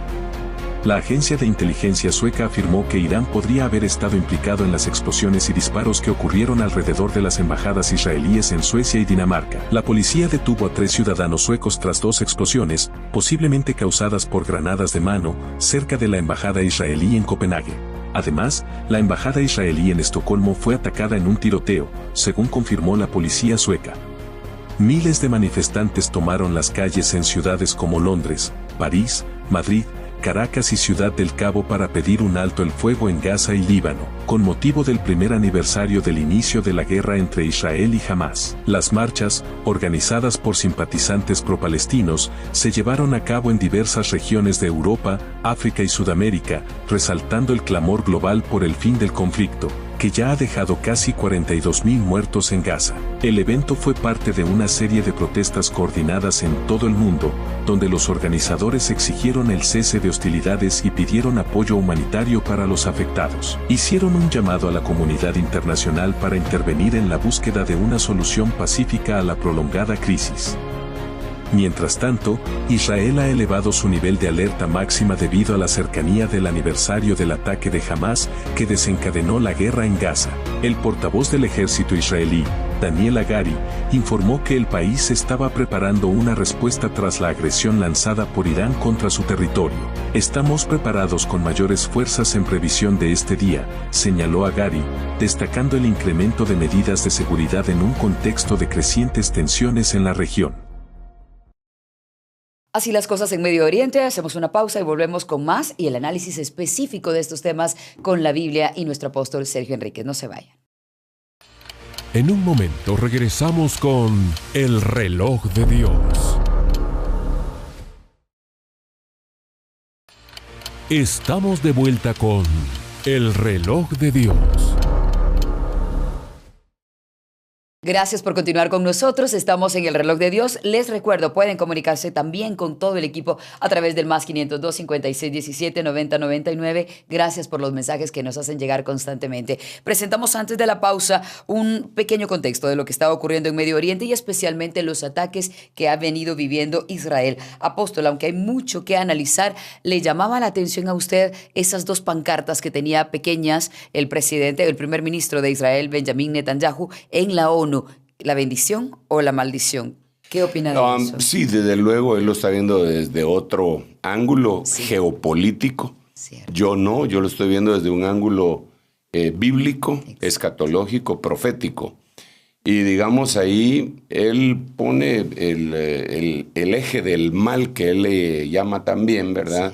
Speaker 6: La agencia de inteligencia sueca afirmó que Irán podría haber estado implicado en las explosiones y disparos que ocurrieron alrededor de las embajadas israelíes en Suecia y Dinamarca. La policía detuvo a 3 ciudadanos suecos tras 2 explosiones, posiblemente causadas por granadas de mano, cerca de la embajada israelí en Copenhague. Además, la embajada israelí en Estocolmo fue atacada en un tiroteo, según confirmó la policía sueca. Miles de manifestantes tomaron las calles en ciudades como Londres, París, Madrid, Caracas y Ciudad del Cabo para pedir un alto el fuego en Gaza y Líbano, con motivo del primer aniversario del inicio de la guerra entre Israel y Hamas. Las marchas, organizadas por simpatizantes pro-palestinos, se llevaron a cabo en diversas regiones de Europa, África y Sudamérica, resaltando el clamor global por el fin del conflicto, que ya ha dejado casi 42.000 muertos en Gaza. El evento fue parte de una serie de protestas coordinadas en todo el mundo, donde los organizadores exigieron el cese de hostilidades y pidieron apoyo humanitario para los afectados. Hicieron un llamado a la comunidad internacional para intervenir en la búsqueda de una solución pacífica a la prolongada crisis. Mientras tanto, Israel ha elevado su nivel de alerta máxima debido a la cercanía del aniversario del ataque de Hamás que desencadenó la guerra en Gaza. El portavoz del ejército israelí, Daniel Hagari, informó que el país estaba preparando una respuesta tras la agresión lanzada por Irán contra su territorio. Estamos preparados con mayores fuerzas en previsión de este día, señaló Hagari, destacando el incremento de medidas de seguridad en un contexto de crecientes tensiones en la región.
Speaker 4: Así las cosas en Medio Oriente, hacemos una pausa y volvemos con más y el análisis específico de estos temas con la Biblia y nuestro apóstol Sergio Enríquez. No se vayan.
Speaker 1: En un momento regresamos con El Reloj de Dios. Estamos de vuelta con El Reloj de Dios.
Speaker 4: Gracias por continuar con nosotros. Estamos en El Reloj de Dios. Les recuerdo, pueden comunicarse también con todo el equipo a través del más 502 56 17 90 99. Gracias por los mensajes que nos hacen llegar constantemente. Presentamos antes de la pausa un pequeño contexto de lo que está ocurriendo en Medio Oriente y especialmente los ataques que ha venido viviendo Israel. Apóstol, aunque hay mucho que analizar, ¿le llamaba la atención a usted esas dos pancartas que tenía pequeñas el primer ministro de Israel, Benjamín Netanyahu, en la ONU? ¿La bendición o la maldición? ¿Qué opina de eso?
Speaker 5: Sí, desde luego él lo está viendo desde otro ángulo geopolítico.
Speaker 4: Cierto.
Speaker 5: Yo lo estoy viendo desde un ángulo bíblico, escatológico, profético. Y digamos ahí, él pone el eje del mal que él le llama también, ¿verdad?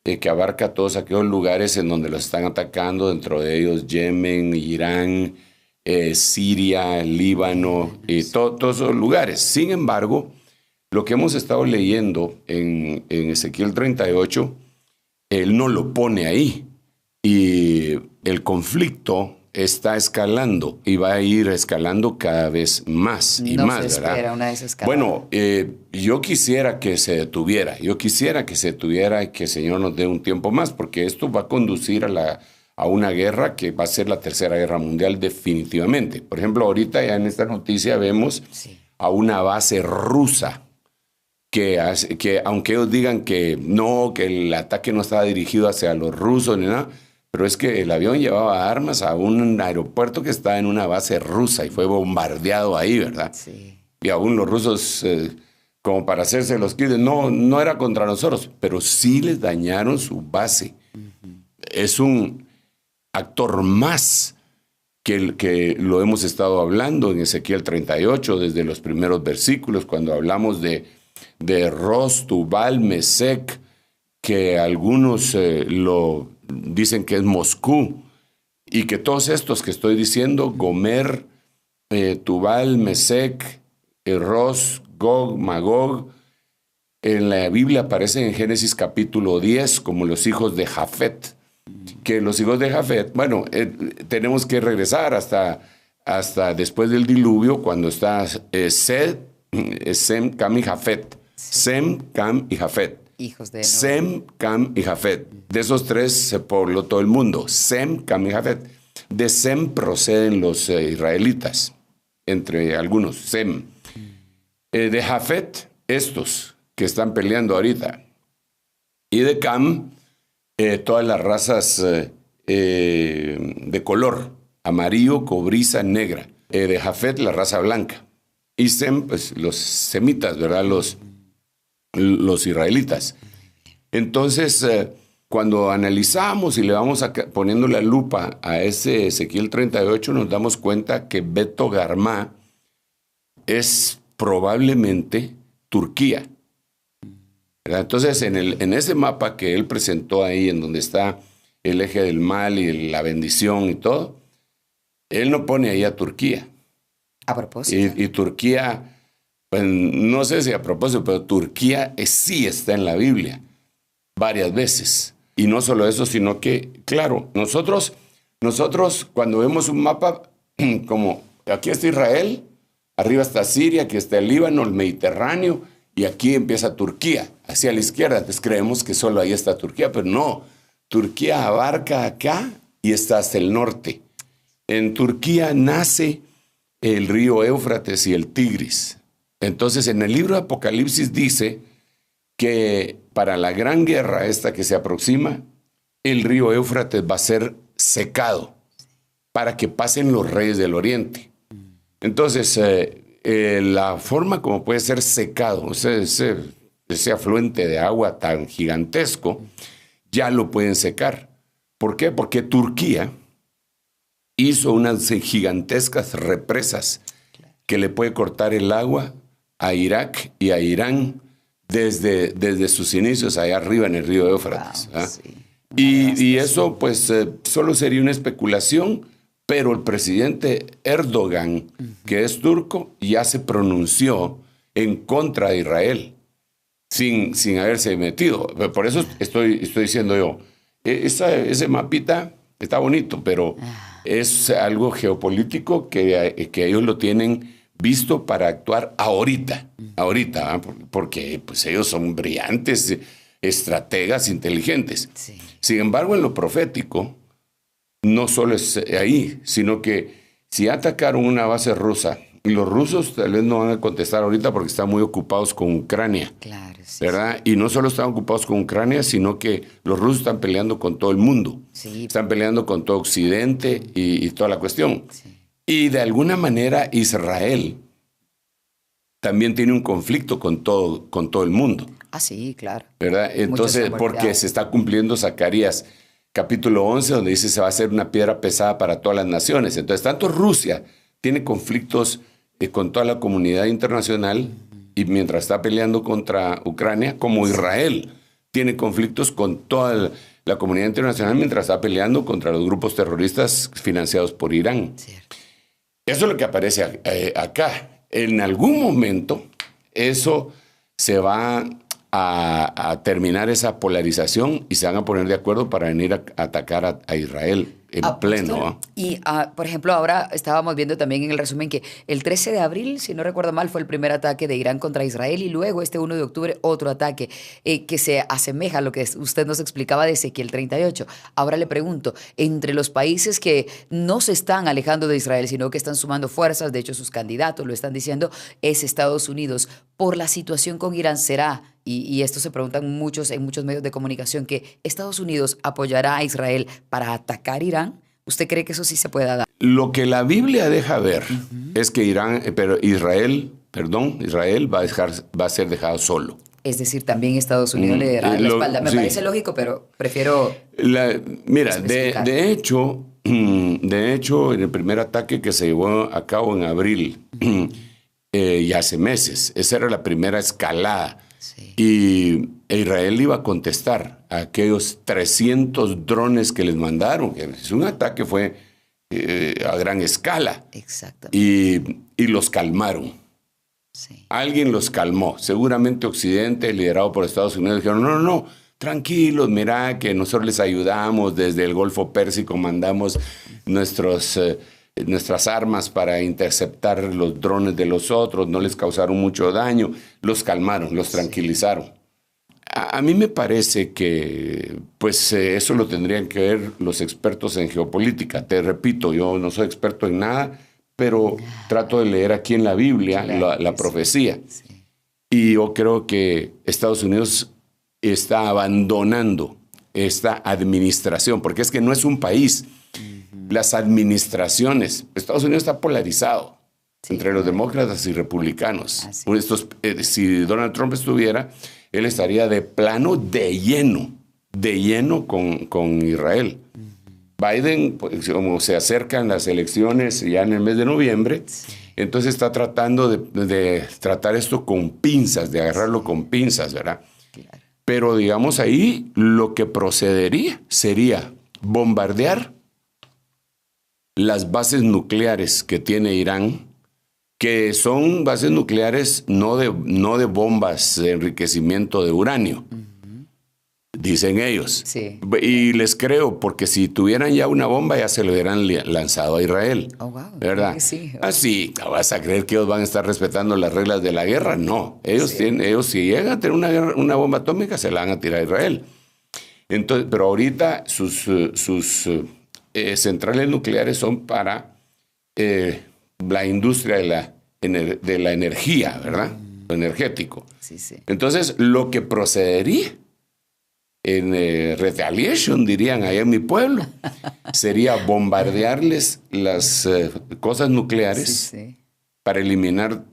Speaker 5: Sí. Que abarca todos aquellos lugares en donde los están atacando, dentro de ellos Yemen, Irán, Siria, Líbano y todos esos lugares. Sin embargo, lo que hemos estado leyendo en Ezequiel 38, él no lo pone ahí. Y el conflicto está escalando y va a ir escalando cada vez más y
Speaker 4: no
Speaker 5: más,
Speaker 4: se espera
Speaker 5: ¿verdad?
Speaker 4: una desescalada.
Speaker 5: Bueno, yo quisiera que se detuviera. Yo quisiera que se detuviera y que el Señor nos dé un tiempo más, porque esto va a conducir a una guerra que va a ser la tercera guerra mundial definitivamente. Por ejemplo, ahorita ya en esta noticia vemos a una base rusa que aunque ellos digan que no, que el ataque no estaba dirigido hacia los rusos ni nada, pero es que el avión llevaba armas a un aeropuerto que está en una base rusa y fue bombardeado ahí, ¿verdad?
Speaker 4: Sí.
Speaker 5: Y aún los rusos, como para hacerse los quites, no era contra nosotros, pero sí les dañaron su base. Uh-huh. Es un actor más que lo hemos estado hablando en Ezequiel 38, desde los primeros versículos, cuando hablamos de Ros, Tubal, Mesec, que algunos lo dicen que es Moscú, y que todos estos que estoy diciendo, Gomer, Tubal, Mesec, Ros, Gog, Magog, en la Biblia aparecen en Génesis capítulo 10 como los hijos de Jafet. Que los hijos de Jafet, bueno, tenemos que regresar hasta después del diluvio, cuando está Sem, Cam y Jafet. Sem, Cam y Jafet.
Speaker 4: Hijos de
Speaker 5: Sem, Cam y Jafet. De esos tres se pobló todo el mundo. Sem, Cam y Jafet. De Sem proceden los israelitas, entre algunos. Sem. De Jafet, estos que están peleando ahorita. Y de Cam, todas las razas de color, amarillo, cobriza, negra. De Jafet, la raza blanca. Y Sem, pues los semitas, ¿verdad? Los israelitas. Entonces, cuando analizamos y le vamos poniendo la lupa a ese Ezequiel 38, nos damos cuenta que Bet Togarmah es probablemente Turquía. ¿Verdad? Entonces, en ese mapa que él presentó ahí, en donde está el eje del mal y la bendición y todo, él no pone ahí a Turquía.
Speaker 4: A propósito.
Speaker 5: Y Turquía, pues, no sé si a propósito, pero Turquía sí está en la Biblia varias veces. Y no solo eso, sino que, claro, nosotros cuando vemos un mapa, como aquí está Israel, arriba está Siria, aquí está el Líbano, el Mediterráneo, y aquí empieza Turquía, hacia la izquierda. Entonces creemos que solo ahí está Turquía, pero no. Turquía abarca acá y está hasta el norte. En Turquía nace el río Éufrates y el Tigris. Entonces, en el libro de Apocalipsis dice que para la gran guerra esta que se aproxima, el río Éufrates va a ser secado para que pasen los reyes del oriente. Entonces, la forma como puede ser secado, ese afluente de agua tan gigantesco, ya lo pueden secar. ¿Por qué? Porque Turquía hizo unas gigantescas represas que le puede cortar el agua a Irak y a Irán desde sus inicios allá arriba en el río Éufrates.
Speaker 4: Wow,
Speaker 5: sí. Y eso pues solo sería una especulación, pero el presidente Erdogan, que es turco, ya se pronunció en contra de Israel sin haberse metido. Por eso estoy diciendo yo, ese mapita está bonito, pero es algo geopolítico que ellos lo tienen visto para actuar ahorita, ¿eh? Porque pues, ellos son brillantes, estrategas, inteligentes. Sí. Sin embargo, en lo profético, no solo es ahí, sino que si atacaron una base rusa, y los rusos tal vez no van a contestar ahorita porque están muy ocupados con Ucrania, claro, sí, ¿verdad? Sí. Y no solo están ocupados con Ucrania, sino que los rusos están peleando con todo el mundo. Sí. Están peleando con todo Occidente y toda la cuestión. Sí. Y de alguna manera Israel también tiene un conflicto con todo el mundo.
Speaker 4: Ah, sí, claro.
Speaker 5: ¿Verdad? Entonces, porque se está cumpliendo Zacarías capítulo 11, donde dice se va a hacer una piedra pesada para todas las naciones. Entonces, tanto Rusia tiene conflictos con toda la comunidad internacional y mientras está peleando contra Ucrania, como Israel tiene conflictos con toda la comunidad internacional mientras está peleando contra los grupos terroristas financiados por Irán. Cierto. Eso es lo que aparece acá. En algún momento eso se va a terminar esa polarización y se van a poner de acuerdo para venir a atacar a Israel en pleno.
Speaker 4: Y, por ejemplo, ahora estábamos viendo también en el resumen que el 13 de abril, si no recuerdo mal, fue el primer ataque de Irán contra Israel y luego este 1 de octubre otro ataque que se asemeja a lo que usted nos explicaba de Ezequiel 38. Ahora le pregunto, entre los países que no se están alejando de Israel, sino que están sumando fuerzas, de hecho sus candidatos lo están diciendo, es Estados Unidos. Por la situación con Irán, ¿será? Y esto se preguntan en muchos medios de comunicación, que Estados Unidos apoyará a Israel para atacar Irán. ¿Usted cree que eso sí se pueda dar?
Speaker 5: Lo que la Biblia deja ver es que Israel va a ser dejado solo.
Speaker 4: Es decir, también Estados Unidos le dará la espalda. Me parece lógico, pero prefiero...
Speaker 5: Mira, de hecho, en el primer ataque que se llevó a cabo en abril, y hace meses, esa era la primera escalada. Sí. Y Israel iba a contestar a aquellos 300 drones que les mandaron. Un ataque fue a gran escala.
Speaker 4: Exactamente.
Speaker 5: Y los calmaron. Sí. Alguien los calmó. Seguramente Occidente, liderado por Estados Unidos, dijeron, no, tranquilos, mira que nosotros les ayudamos. Desde el Golfo Pérsico mandamos nuestras armas para interceptar los drones de los otros, no les causaron mucho daño, los calmaron, los tranquilizaron. A mí me parece que pues eso lo tendrían que ver los expertos en geopolítica. Te repito, yo no soy experto en nada, pero trato de leer aquí en la Biblia la profecía. Sí. Y yo creo que Estados Unidos está abandonando esta administración, porque es que no es un país. Las administraciones, Estados Unidos está polarizado entre los demócratas y republicanos. Si Donald Trump estuviera, él estaría de plano de lleno con Israel. Biden, pues, como se acercan las elecciones ya en el mes de noviembre, entonces está tratando de tratar esto con pinzas, de agarrarlo con pinzas, ¿verdad? Claro. Pero digamos ahí lo que procedería sería bombardear las bases nucleares que tiene Irán, que son bases nucleares no de bombas de enriquecimiento de uranio, dicen ellos. Sí. Y les creo, porque si tuvieran ya una bomba ya se lo hubieran lanzado a Israel. Oh, wow. ¿Verdad? Sí. Así, ¿vas a creer que ellos van a estar respetando las reglas de la guerra? No. Ellos si llegan a tener una bomba atómica, se la van a tirar a Israel. Entonces, pero ahorita sus centrales nucleares son para la industria de la de la energía, ¿verdad? Lo energético.
Speaker 4: Sí, sí.
Speaker 5: Entonces, lo que procedería en retaliation, dirían allá en mi pueblo, sería bombardearles las cosas nucleares
Speaker 4: Sí, sí.
Speaker 5: para eliminar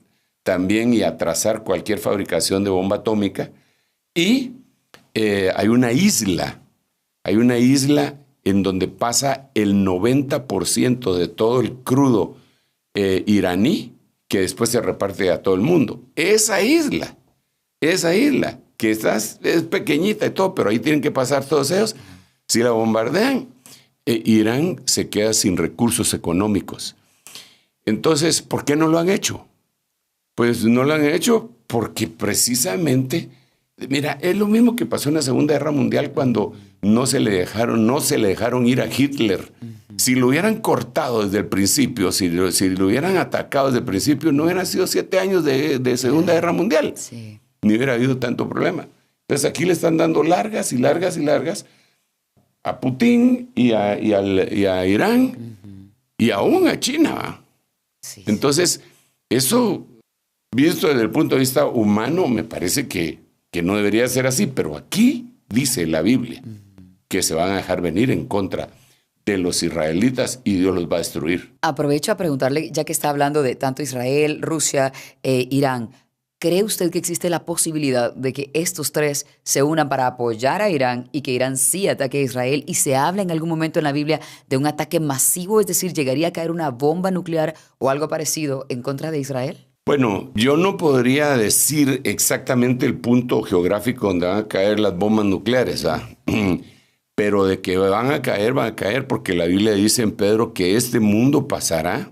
Speaker 5: también y atrasar cualquier fabricación de bomba atómica. Y hay una isla en donde pasa el 90% de todo el crudo iraní, que después se reparte a todo el mundo. Esa isla, que es pequeñita y todo, pero ahí tienen que pasar todos ellos. Si la bombardean, Irán se queda sin recursos económicos. Entonces, ¿por qué no lo han hecho? Pues no lo han hecho porque precisamente, mira, es lo mismo que pasó en la Segunda Guerra Mundial cuando no se le dejaron ir a Hitler. Si lo hubieran cortado desde el principio, si lo hubieran atacado desde el principio, no hubieran sido 7 años de Segunda Guerra Mundial.
Speaker 4: Sí.
Speaker 5: Ni hubiera habido tanto problema. Entonces aquí le están dando largas y largas y largas a Putin y a Irán y aún a China.
Speaker 4: Sí.
Speaker 5: Entonces, eso, visto desde el punto de vista humano, me parece que no debería ser así, pero aquí dice la Biblia que se van a dejar venir en contra de los israelitas y Dios los va a destruir.
Speaker 4: Aprovecho a preguntarle, ya que está hablando de tanto Israel, Rusia e Irán, ¿cree usted que existe la posibilidad de que estos tres se unan para apoyar a Irán y que Irán sí ataque a Israel? ¿Y se habla en algún momento en la Biblia de un ataque masivo? Es decir, ¿llegaría a caer una bomba nuclear o algo parecido en contra de Israel?
Speaker 5: Bueno, yo no podría decir exactamente el punto geográfico donde van a caer las bombas nucleares, ¿verdad? Pero de que van a caer porque la Biblia dice en Pedro que este mundo pasará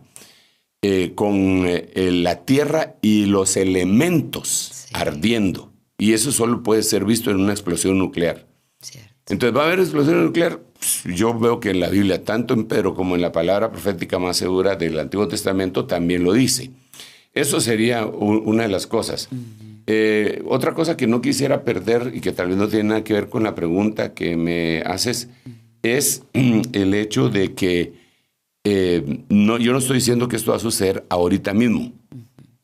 Speaker 5: con la tierra y los elementos ardiendo. Y eso solo puede ser visto en una explosión nuclear.
Speaker 4: Cierto.
Speaker 5: Entonces, ¿va a haber explosión nuclear? Yo veo que en la Biblia, tanto en Pedro como en la palabra profética más segura del Antiguo Testamento, también lo dice. Eso sería una de las cosas. Otra cosa que no quisiera perder y que tal vez no tiene nada que ver con la pregunta que me haces es el hecho de que yo no estoy diciendo que esto va a suceder ahorita mismo.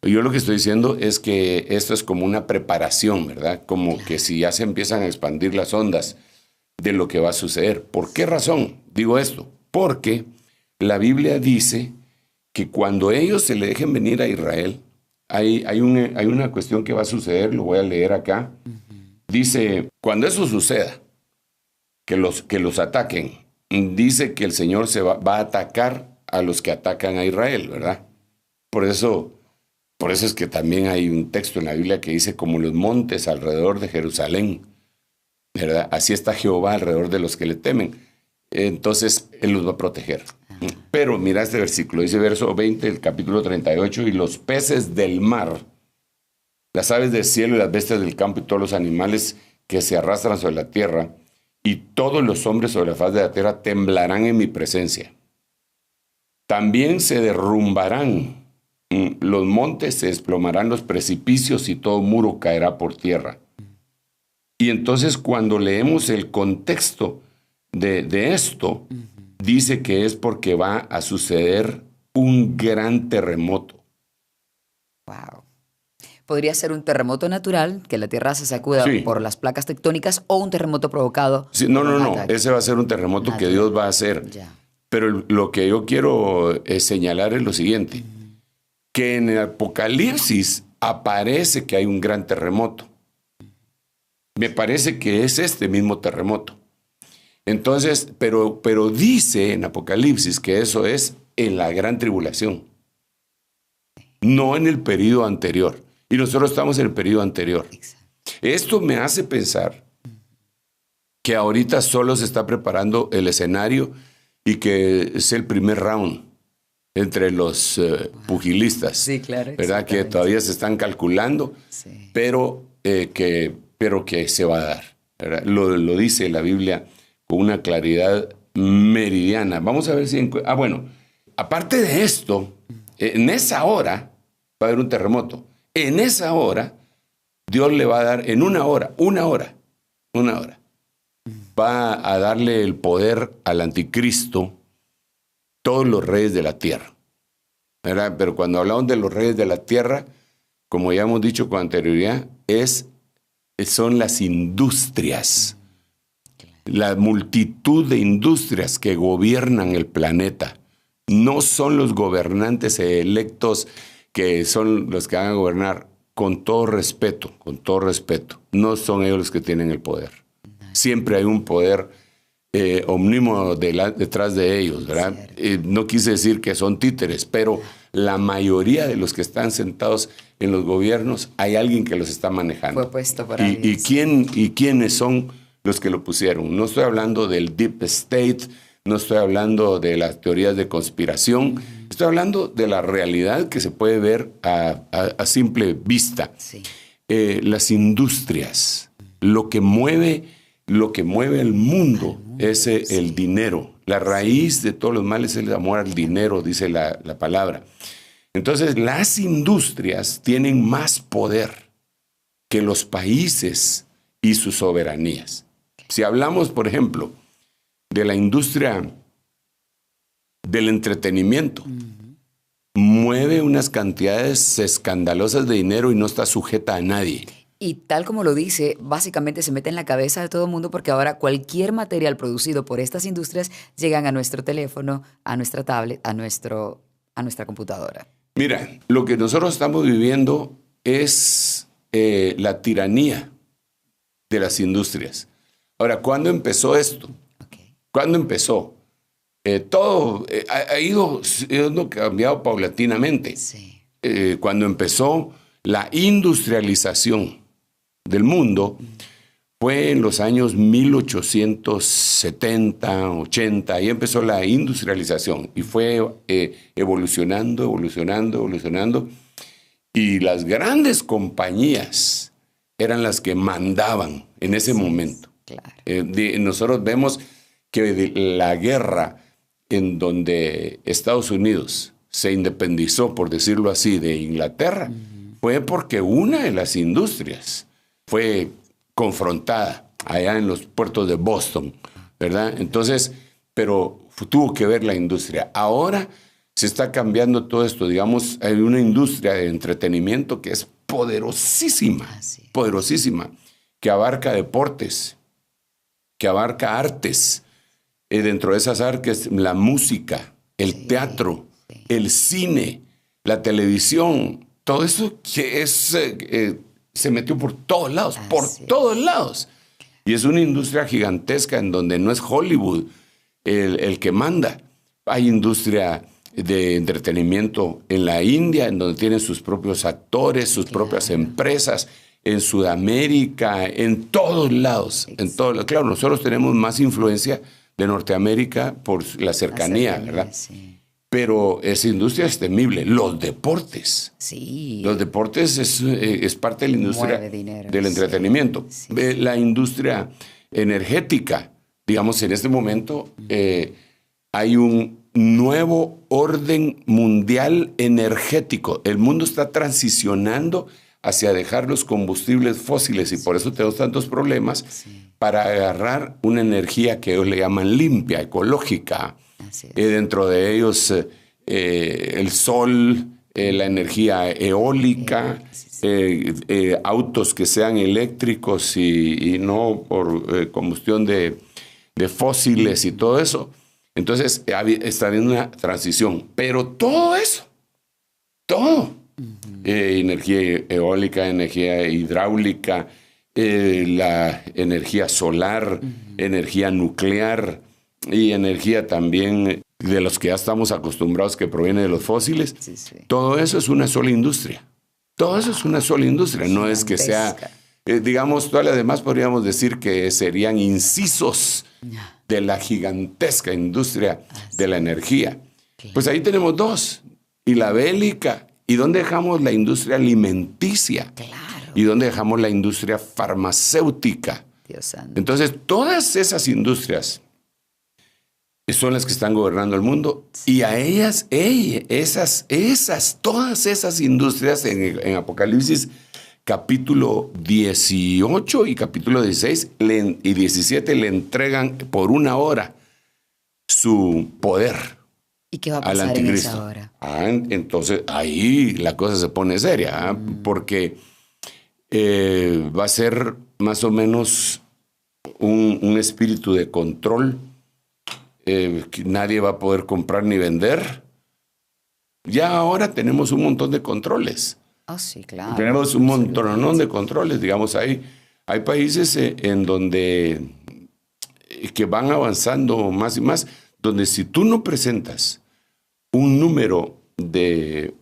Speaker 5: Yo lo que estoy diciendo es que esto es como una preparación, ¿verdad? Como que si ya se empiezan a expandir las ondas de lo que va a suceder. ¿Por qué razón digo esto? Porque la Biblia dice que cuando ellos se le dejen venir a Israel, hay una cuestión que va a suceder, lo voy a leer acá. Dice, cuando eso suceda, que los ataquen, dice que el Señor va a atacar a los que atacan a Israel, ¿verdad? Por eso es que también hay un texto en la Biblia que dice, como los montes alrededor de Jerusalén, ¿verdad? Así está Jehová alrededor de los que le temen. Entonces, Él los va a proteger. Pero mira este versículo, dice verso 20 del capítulo 38, y los peces del mar, las aves del cielo y las bestias del campo y todos los animales que se arrastran sobre la tierra y todos los hombres sobre la faz de la tierra temblarán en mi presencia. También se derrumbarán los montes, se desplomarán los precipicios y todo muro caerá por tierra. Y entonces cuando leemos el contexto de esto, dice que es porque va a suceder un gran terremoto.
Speaker 4: Wow. Podría ser un terremoto natural, que la Tierra se sacuda por las placas tectónicas, o un terremoto provocado.
Speaker 5: Sí, no. Ese va a ser un terremoto que Dios va a hacer.
Speaker 4: Ya.
Speaker 5: Pero lo que yo quiero señalar es lo siguiente, que en el Apocalipsis aparece que hay un gran terremoto. Me parece que es este mismo terremoto. Entonces, pero dice en Apocalipsis que eso es en la gran tribulación, no en el periodo anterior. Y nosotros estamos en el periodo anterior.
Speaker 4: Exacto.
Speaker 5: Esto me hace pensar que ahorita solo se está preparando el escenario y que es el primer round entre los pugilistas.
Speaker 4: Sí, claro.
Speaker 5: ¿Verdad? Que todavía se están calculando,
Speaker 4: Sí.
Speaker 5: pero que se va a dar, ¿verdad? Lo dice la Biblia con una claridad meridiana. Vamos a ver si... bueno, aparte de esto, en esa hora va a haber un terremoto. En esa hora, Dios le va a dar, en una hora, va a darle el poder al anticristo, todos los reyes de la tierra. ¿verdad? Pero cuando hablamos de los reyes de la tierra, como ya hemos dicho con anterioridad, son las industrias, la multitud de industrias que gobiernan el planeta. No son los gobernantes electos que son los que van a gobernar, con todo respeto, no son ellos los que tienen el poder. Siempre hay un poder omnímodo detrás de ellos, ¿verdad? No quise decir que son títeres, pero la mayoría de los que están sentados en los gobiernos, hay alguien que los está manejando.
Speaker 4: Fue puesto por ahí.
Speaker 5: ¿Y quiénes son los que lo pusieron? No estoy hablando del Deep State, no estoy hablando de las teorías de conspiración, estoy hablando de la realidad que se puede ver a simple vista.
Speaker 4: Sí.
Speaker 5: Las industrias, lo que mueve el mundo es el dinero. La raíz de todos los males es el amor al dinero, dice la palabra. Entonces, las industrias tienen más poder que los países y sus soberanías. Si hablamos, por ejemplo, de la industria del entretenimiento, mueve unas cantidades escandalosas de dinero y no está sujeta a nadie.
Speaker 4: Y tal como lo dice, básicamente se mete en la cabeza de todo el mundo porque ahora cualquier material producido por estas industrias llegan a nuestro teléfono, a nuestra tablet, a nuestra computadora.
Speaker 5: Mira, lo que nosotros estamos viviendo es la tiranía de las industrias. Ahora, ¿cuándo empezó esto? ¿Cuándo empezó? Todo ha ido cambiado paulatinamente.
Speaker 4: Sí.
Speaker 5: Cuando empezó la industrialización del mundo, fue en los años 1870, 80, ahí empezó la industrialización y fue evolucionando. Y las grandes compañías eran las que mandaban en ese momento.
Speaker 4: Claro.
Speaker 5: Nosotros vemos que la guerra en donde Estados Unidos se independizó, por decirlo así, de Inglaterra, fue porque una de las industrias fue confrontada allá en los puertos de Boston, ¿verdad? Entonces, pero tuvo que ver la industria. Ahora se está cambiando todo esto. Digamos, hay una industria de entretenimiento que es poderosísima, poderosísima, que abarca deportes, que abarca artes. Dentro de esas artes, la música, el teatro, el cine, la televisión, todo eso que es, se metió por todos lados, todos lados. Y es una industria gigantesca en donde no es Hollywood el que manda. Hay industria de entretenimiento en la India, en donde tienen sus propios actores, sus propias empresas, en Sudamérica, en todos lados. Claro, nosotros tenemos más influencia de Norteamérica por la cercanía, ¿verdad? Sí. Pero esa industria es temible. Los deportes.
Speaker 4: Sí.
Speaker 5: Los deportes es parte de la industria del entretenimiento.
Speaker 4: Sí.
Speaker 5: La industria energética, digamos, en este momento hay un nuevo orden mundial energético. El mundo está transicionando hacia dejar los combustibles fósiles y por eso tenemos tantos problemas para agarrar una energía que ellos le llaman limpia, ecológica. Dentro de ellos el sol, la energía eólica, autos que sean eléctricos y no por combustión de fósiles y todo eso. Entonces está habiendo una transición. Pero todo eso, energía eólica, energía hidráulica, la energía solar, energía nuclear y energía también de los que ya estamos acostumbrados que proviene de los fósiles. Todo eso es una sola industria. Todo eso es una sola industria. No es que sea, digamos, todas las demás podríamos decir que serían incisos de la gigantesca industria de la energía. Pues ahí tenemos dos. Y la bélica. ¿Y dónde dejamos la industria alimenticia? Claro. ¿Y dónde dejamos la industria farmacéutica?
Speaker 4: Dios santo.
Speaker 5: Entonces, todas esas industrias son las que están gobernando el mundo. Y a ellas, todas esas industrias en Apocalipsis capítulo 18 y capítulo 16 y 17 le entregan por 1 hora su poder.
Speaker 4: ¿Y qué va a
Speaker 5: al
Speaker 4: pasar en
Speaker 5: anticristo.
Speaker 4: esa hora?
Speaker 5: Entonces ahí la cosa se pone seria, porque va a ser más o menos un espíritu de control. Que nadie va a poder comprar ni vender. Ya ahora tenemos un montón de controles.
Speaker 4: Ah, sí, claro.
Speaker 5: Tenemos un montón de controles. Digamos, hay países en donde que van avanzando más y más, donde si tú no presentas un número de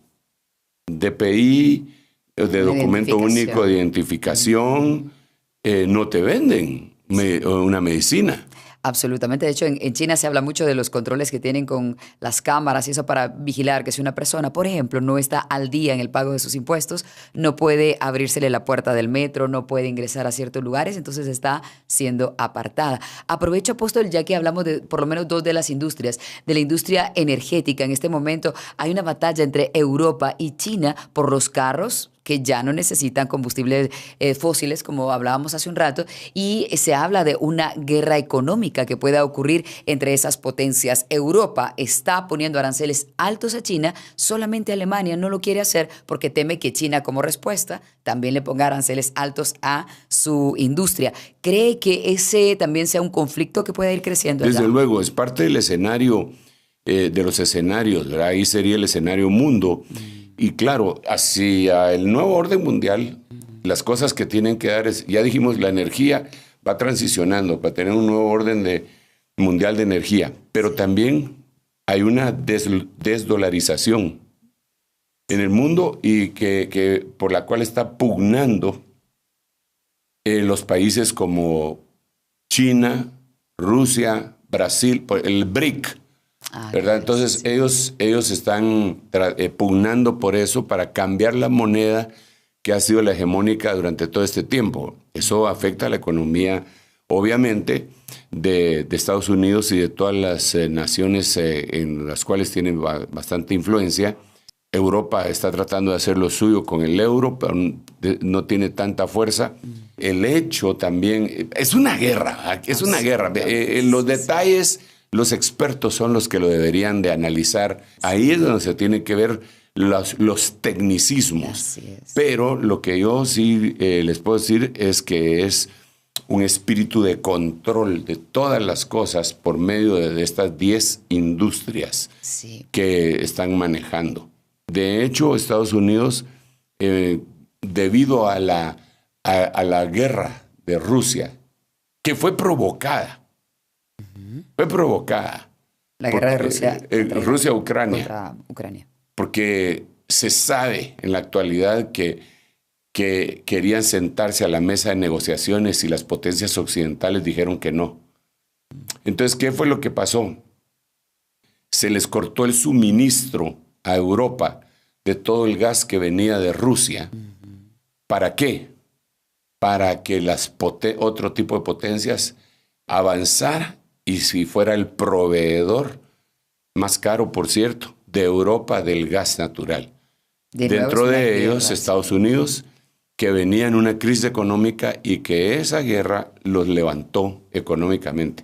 Speaker 5: DPI, de documento único de identificación, no te venden una medicina.
Speaker 4: Absolutamente. De hecho, en China se habla mucho de los controles que tienen con las cámaras y eso para vigilar que si una persona, por ejemplo, no está al día en el pago de sus impuestos, no puede abrírsele la puerta del metro, no puede ingresar a ciertos lugares, entonces está siendo apartada. Aprovecho, apóstol, ya que hablamos de por lo menos dos de las industrias, de la industria energética. En este momento hay una batalla entre Europa y China por los carros que ya no necesitan combustibles fósiles, como hablábamos hace un rato, y se habla de una guerra económica que pueda ocurrir entre esas potencias. Europa está poniendo aranceles altos a China, solamente Alemania no lo quiere hacer porque teme que China, como respuesta, también le ponga aranceles altos a su industria. ¿Cree que ese también sea un conflicto que pueda ir creciendo allá?
Speaker 5: Desde luego, es parte del escenario, de los escenarios, ¿verdad? Ahí sería el escenario mundo. Y claro, hacia el nuevo orden mundial, las cosas que tienen que dar es, ya dijimos, la energía va transicionando para tener un nuevo orden mundial de energía, pero también hay una desdolarización en el mundo y que por la cual está pugnando los países como China, Rusia, Brasil, el BRIC. ¿Verdad? Entonces ellos están pugnando por eso para cambiar la moneda que ha sido la hegemónica durante todo este tiempo. Eso afecta a la economía, obviamente, de Estados Unidos y de todas las naciones en las cuales tienen bastante influencia. Europa está tratando de hacer lo suyo con el euro, pero no tiene tanta fuerza. El hecho también, es una guerra, los detalles, los expertos son los que lo deberían de analizar. Ahí es donde se tienen que ver los tecnicismos. Pero lo que yo sí les puedo decir es que es un espíritu de control de todas las cosas por medio de estas 10 industrias que están manejando. De hecho, Estados Unidos, debido a la guerra de Rusia, que fue provocada,
Speaker 4: la guerra de Rusia
Speaker 5: Rusia-Ucrania.
Speaker 4: Contra Ucrania.
Speaker 5: Porque se sabe en la actualidad que querían sentarse a la mesa de negociaciones y las potencias occidentales dijeron que no. Entonces, ¿qué fue lo que pasó? Se les cortó el suministro a Europa de todo el gas que venía de Rusia. ¿Para qué? Para que otro tipo de potencias avanzara y si fuera el proveedor más caro, por cierto, de Europa del gas natural. Dentro de ellos, Estados Unidos, que venía en una crisis económica y que esa guerra los levantó económicamente.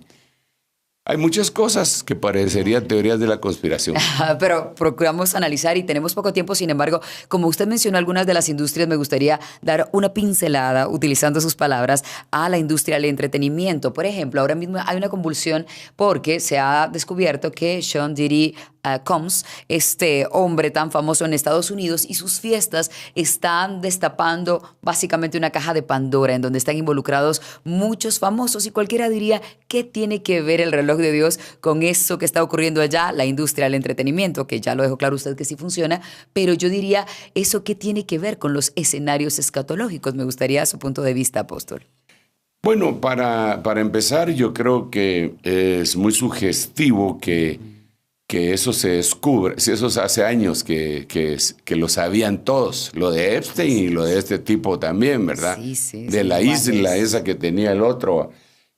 Speaker 5: Hay muchas cosas que parecerían teorías de la conspiración.
Speaker 4: Pero procuramos analizar y tenemos poco tiempo. Sin embargo, como usted mencionó algunas de las industrias, me gustaría dar una pincelada, utilizando sus palabras, a la industria del entretenimiento. Por ejemplo, ahora mismo hay una convulsión porque se ha descubierto que Sean Diddy Combs, este hombre tan famoso en Estados Unidos, y sus fiestas están destapando básicamente una caja de Pandora en donde están involucrados muchos famosos, y cualquiera diría, ¿qué tiene que ver el reloj de Dios con eso que está ocurriendo allá? La industria del entretenimiento, que ya lo dejó claro usted que sí funciona, pero yo diría, ¿eso qué tiene que ver con los escenarios escatológicos? Me gustaría su punto de vista, apóstol.
Speaker 5: Bueno, para empezar, yo creo que es muy sugestivo que eso se descubre. Si eso hace años que lo sabían todos, lo de Epstein y lo de este tipo también, ¿verdad?
Speaker 4: Sí,
Speaker 5: de la isla esa que tenía el otro.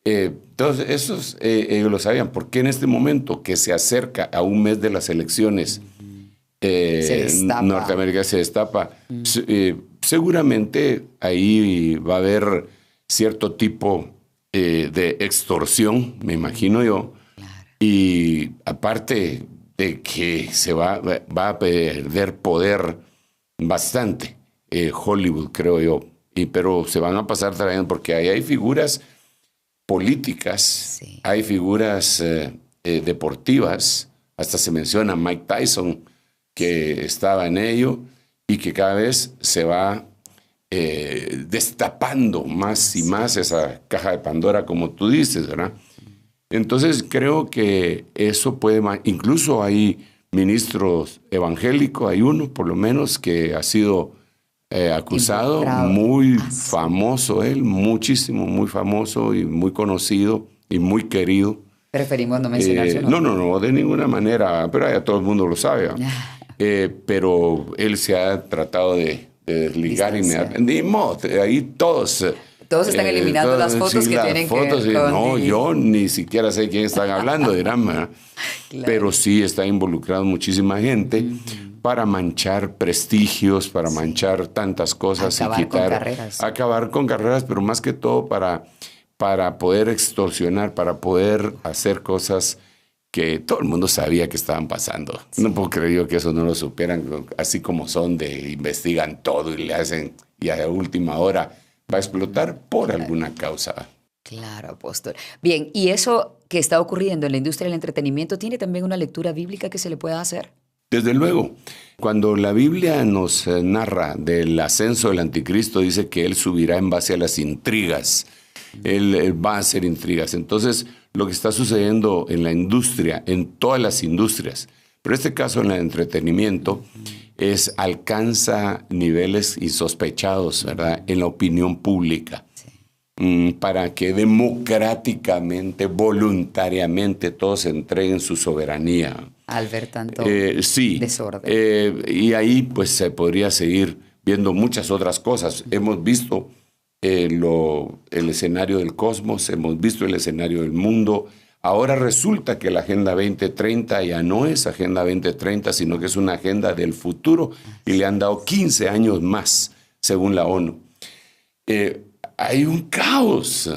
Speaker 5: Entonces, esos ellos lo sabían. ¿Por qué en este momento que se acerca a un mes de las elecciones Norteamérica se destapa? Seguramente ahí va a haber cierto tipo de extorsión, me imagino yo. Y aparte, de que se va a perder poder bastante Hollywood, creo yo. Pero se van a pasar trayendo, porque ahí hay figuras políticas,
Speaker 4: Sí.
Speaker 5: hay figuras deportivas, hasta se menciona Mike Tyson, que estaba en ello, y que cada vez se va destapando más y más esa caja de Pandora, como tú dices, ¿verdad? Entonces creo que eso puede... Incluso hay ministros evangélicos, hay uno por lo menos que ha sido acusado,
Speaker 4: Involucrado.
Speaker 5: muy famoso él, muchísimo, muy famoso y muy conocido y muy querido.
Speaker 4: Preferimos no mencionar su nombre.
Speaker 5: No, de ninguna manera, pero ya todo el mundo lo sabe. Pero él se ha tratado de desligar
Speaker 4: Distanciar.
Speaker 5: inmediatamente. Ni modo, ahí todos...
Speaker 4: Todos están eliminando las fotos que
Speaker 5: las
Speaker 4: tienen que
Speaker 5: fotos,
Speaker 4: ver con
Speaker 5: no,
Speaker 4: Didi.
Speaker 5: yo ni siquiera sé quién están hablando, dirán, ¿verdad?
Speaker 4: Claro.
Speaker 5: Pero sí está involucrado muchísima gente para manchar prestigios, para manchar tantas cosas
Speaker 4: Acabar
Speaker 5: y quitar...
Speaker 4: con carreras.
Speaker 5: Acabar con carreras, pero más que todo para poder extorsionar, para poder hacer cosas que todo el mundo sabía que estaban pasando. No puedo creer yo que eso no lo supieran, así como son, de investigan todo y le hacen, y a última hora va a explotar por alguna causa.
Speaker 4: Claro, apóstol. Bien, y eso que está ocurriendo en la industria del entretenimiento, ¿tiene también una lectura bíblica que se le pueda hacer?
Speaker 5: Desde luego, cuando la Biblia nos narra del ascenso del anticristo, dice que él subirá en base a las intrigas. Él va a hacer intrigas. Entonces, lo que está sucediendo en la industria, en todas las industrias, pero en este caso en el entretenimiento, alcanza niveles insospechados, ¿verdad?, en la opinión pública. Para que democráticamente, voluntariamente, todos se entreguen su soberanía.
Speaker 4: Al ver tanto
Speaker 5: Sí.
Speaker 4: desorden.
Speaker 5: Y ahí pues se podría seguir viendo muchas otras cosas. Hemos visto el escenario del cosmos, hemos visto el escenario del mundo. Ahora resulta que la Agenda 2030 ya no es Agenda 2030, sino que es una agenda del futuro y le han dado 15 años más, según la ONU. Hay un caos,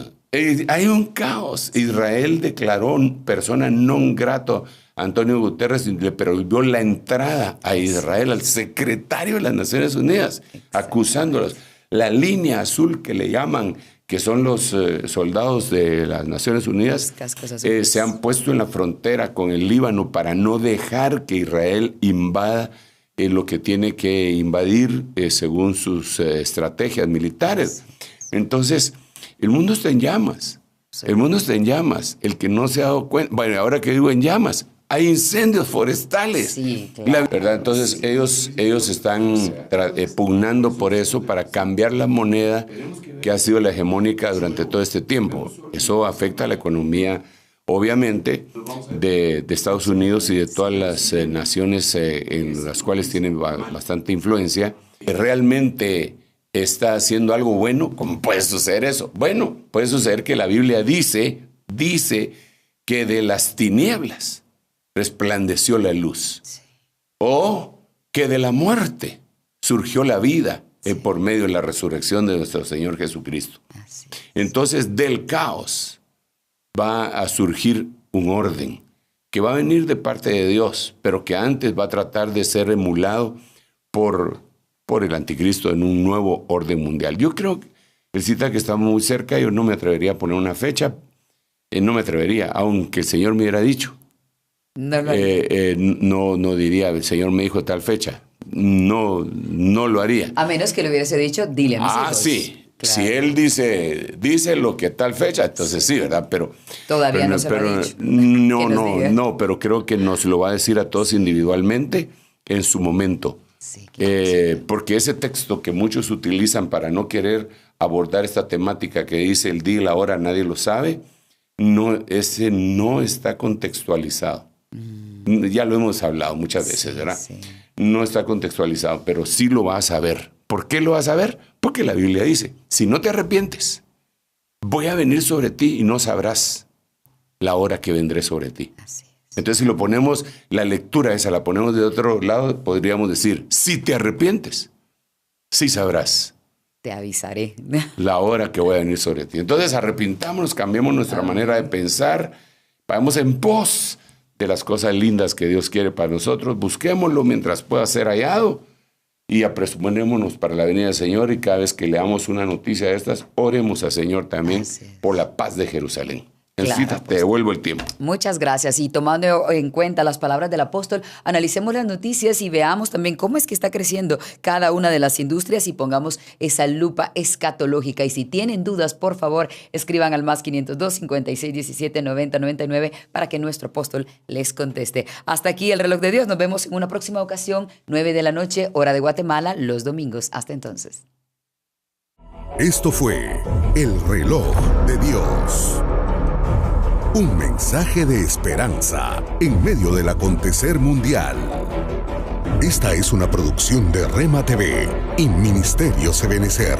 Speaker 5: Israel declaró persona non grata a Antonio Guterres y le prohibió la entrada a Israel, al secretario de las Naciones Unidas, acusándolos. La línea azul que le llaman, que son los soldados de las Naciones Unidas, se han puesto en la frontera con el Líbano para no dejar que Israel invada lo que tiene que invadir según sus estrategias militares. Entonces, el mundo está en llamas. El mundo está en llamas. El que no se ha dado cuenta, bueno, ahora que digo en llamas, hay incendios forestales.
Speaker 4: Sí, claro.
Speaker 5: La verdad, entonces ellos están pugnando por eso para cambiar la moneda que ha sido la hegemónica durante todo este tiempo. Eso afecta a la economía, obviamente, de Estados Unidos y de todas las naciones en las cuales tienen bastante influencia. ¿Realmente está haciendo algo bueno? ¿Cómo puede suceder eso? Bueno, puede suceder que la Biblia dice que de las tinieblas resplandeció la luz. Sí. O que de la muerte surgió la vida por medio de la resurrección de nuestro Señor Jesucristo. Entonces, del caos va a surgir un orden que va a venir de parte de Dios, pero que antes va a tratar de ser emulado por el anticristo en un nuevo orden mundial. Yo creo que el cita que está muy cerca, yo no me atrevería a poner una fecha, no me atrevería, aunque el Señor me hubiera dicho. No diría, el Señor me dijo tal fecha. No lo haría.
Speaker 4: A menos que le hubiese dicho, dile a mis hijos.
Speaker 5: Sí.
Speaker 4: Claro.
Speaker 5: Si él dice lo que tal fecha, entonces sí, ¿verdad? Pero
Speaker 4: todavía no se lo ha dicho.
Speaker 5: No, pero creo que nos lo va a decir a todos individualmente en su momento.
Speaker 4: Sí, claro.
Speaker 5: Porque ese texto que muchos utilizan para no querer abordar esta temática que dice el día y la hora nadie lo sabe, ese no está contextualizado. Ya lo hemos hablado muchas veces, ¿verdad? Sí. No está contextualizado, pero sí lo vas a ver. ¿Por qué lo vas a ver? Porque la Biblia dice, si no te arrepientes, voy a venir sobre ti y no sabrás la hora que vendré sobre ti. Así es. Entonces, si lo ponemos, la lectura esa la ponemos de otro lado, podríamos decir, si te arrepientes, sí sabrás.
Speaker 4: Te avisaré.
Speaker 5: La hora que voy a venir sobre ti. Entonces, arrepintámonos, cambiemos nuestra manera de pensar, vamos en pos de las cosas lindas que Dios quiere para nosotros. Busquémoslo mientras pueda ser hallado y apresurémonos para la venida del Señor, y cada vez que leamos una noticia de estas, oremos al Señor también por la paz de Jerusalén.
Speaker 4: Claro,
Speaker 5: Te devuelvo el tiempo.
Speaker 4: Muchas gracias. Y tomando en cuenta las palabras del apóstol, analicemos las noticias y veamos también cómo es que está creciendo cada una de las industrias y pongamos esa lupa escatológica. Y si tienen dudas, por favor, escriban al más 502 56 17 90 99 para que nuestro apóstol les conteste. Hasta aquí el reloj de Dios. Nos vemos en una próxima ocasión, 9 de la noche, hora de Guatemala, los domingos. Hasta entonces.
Speaker 2: Esto fue El Reloj de Dios. Un mensaje de esperanza en medio del acontecer mundial. Esta es una producción de Rema TV y Ministerio Ebenecer.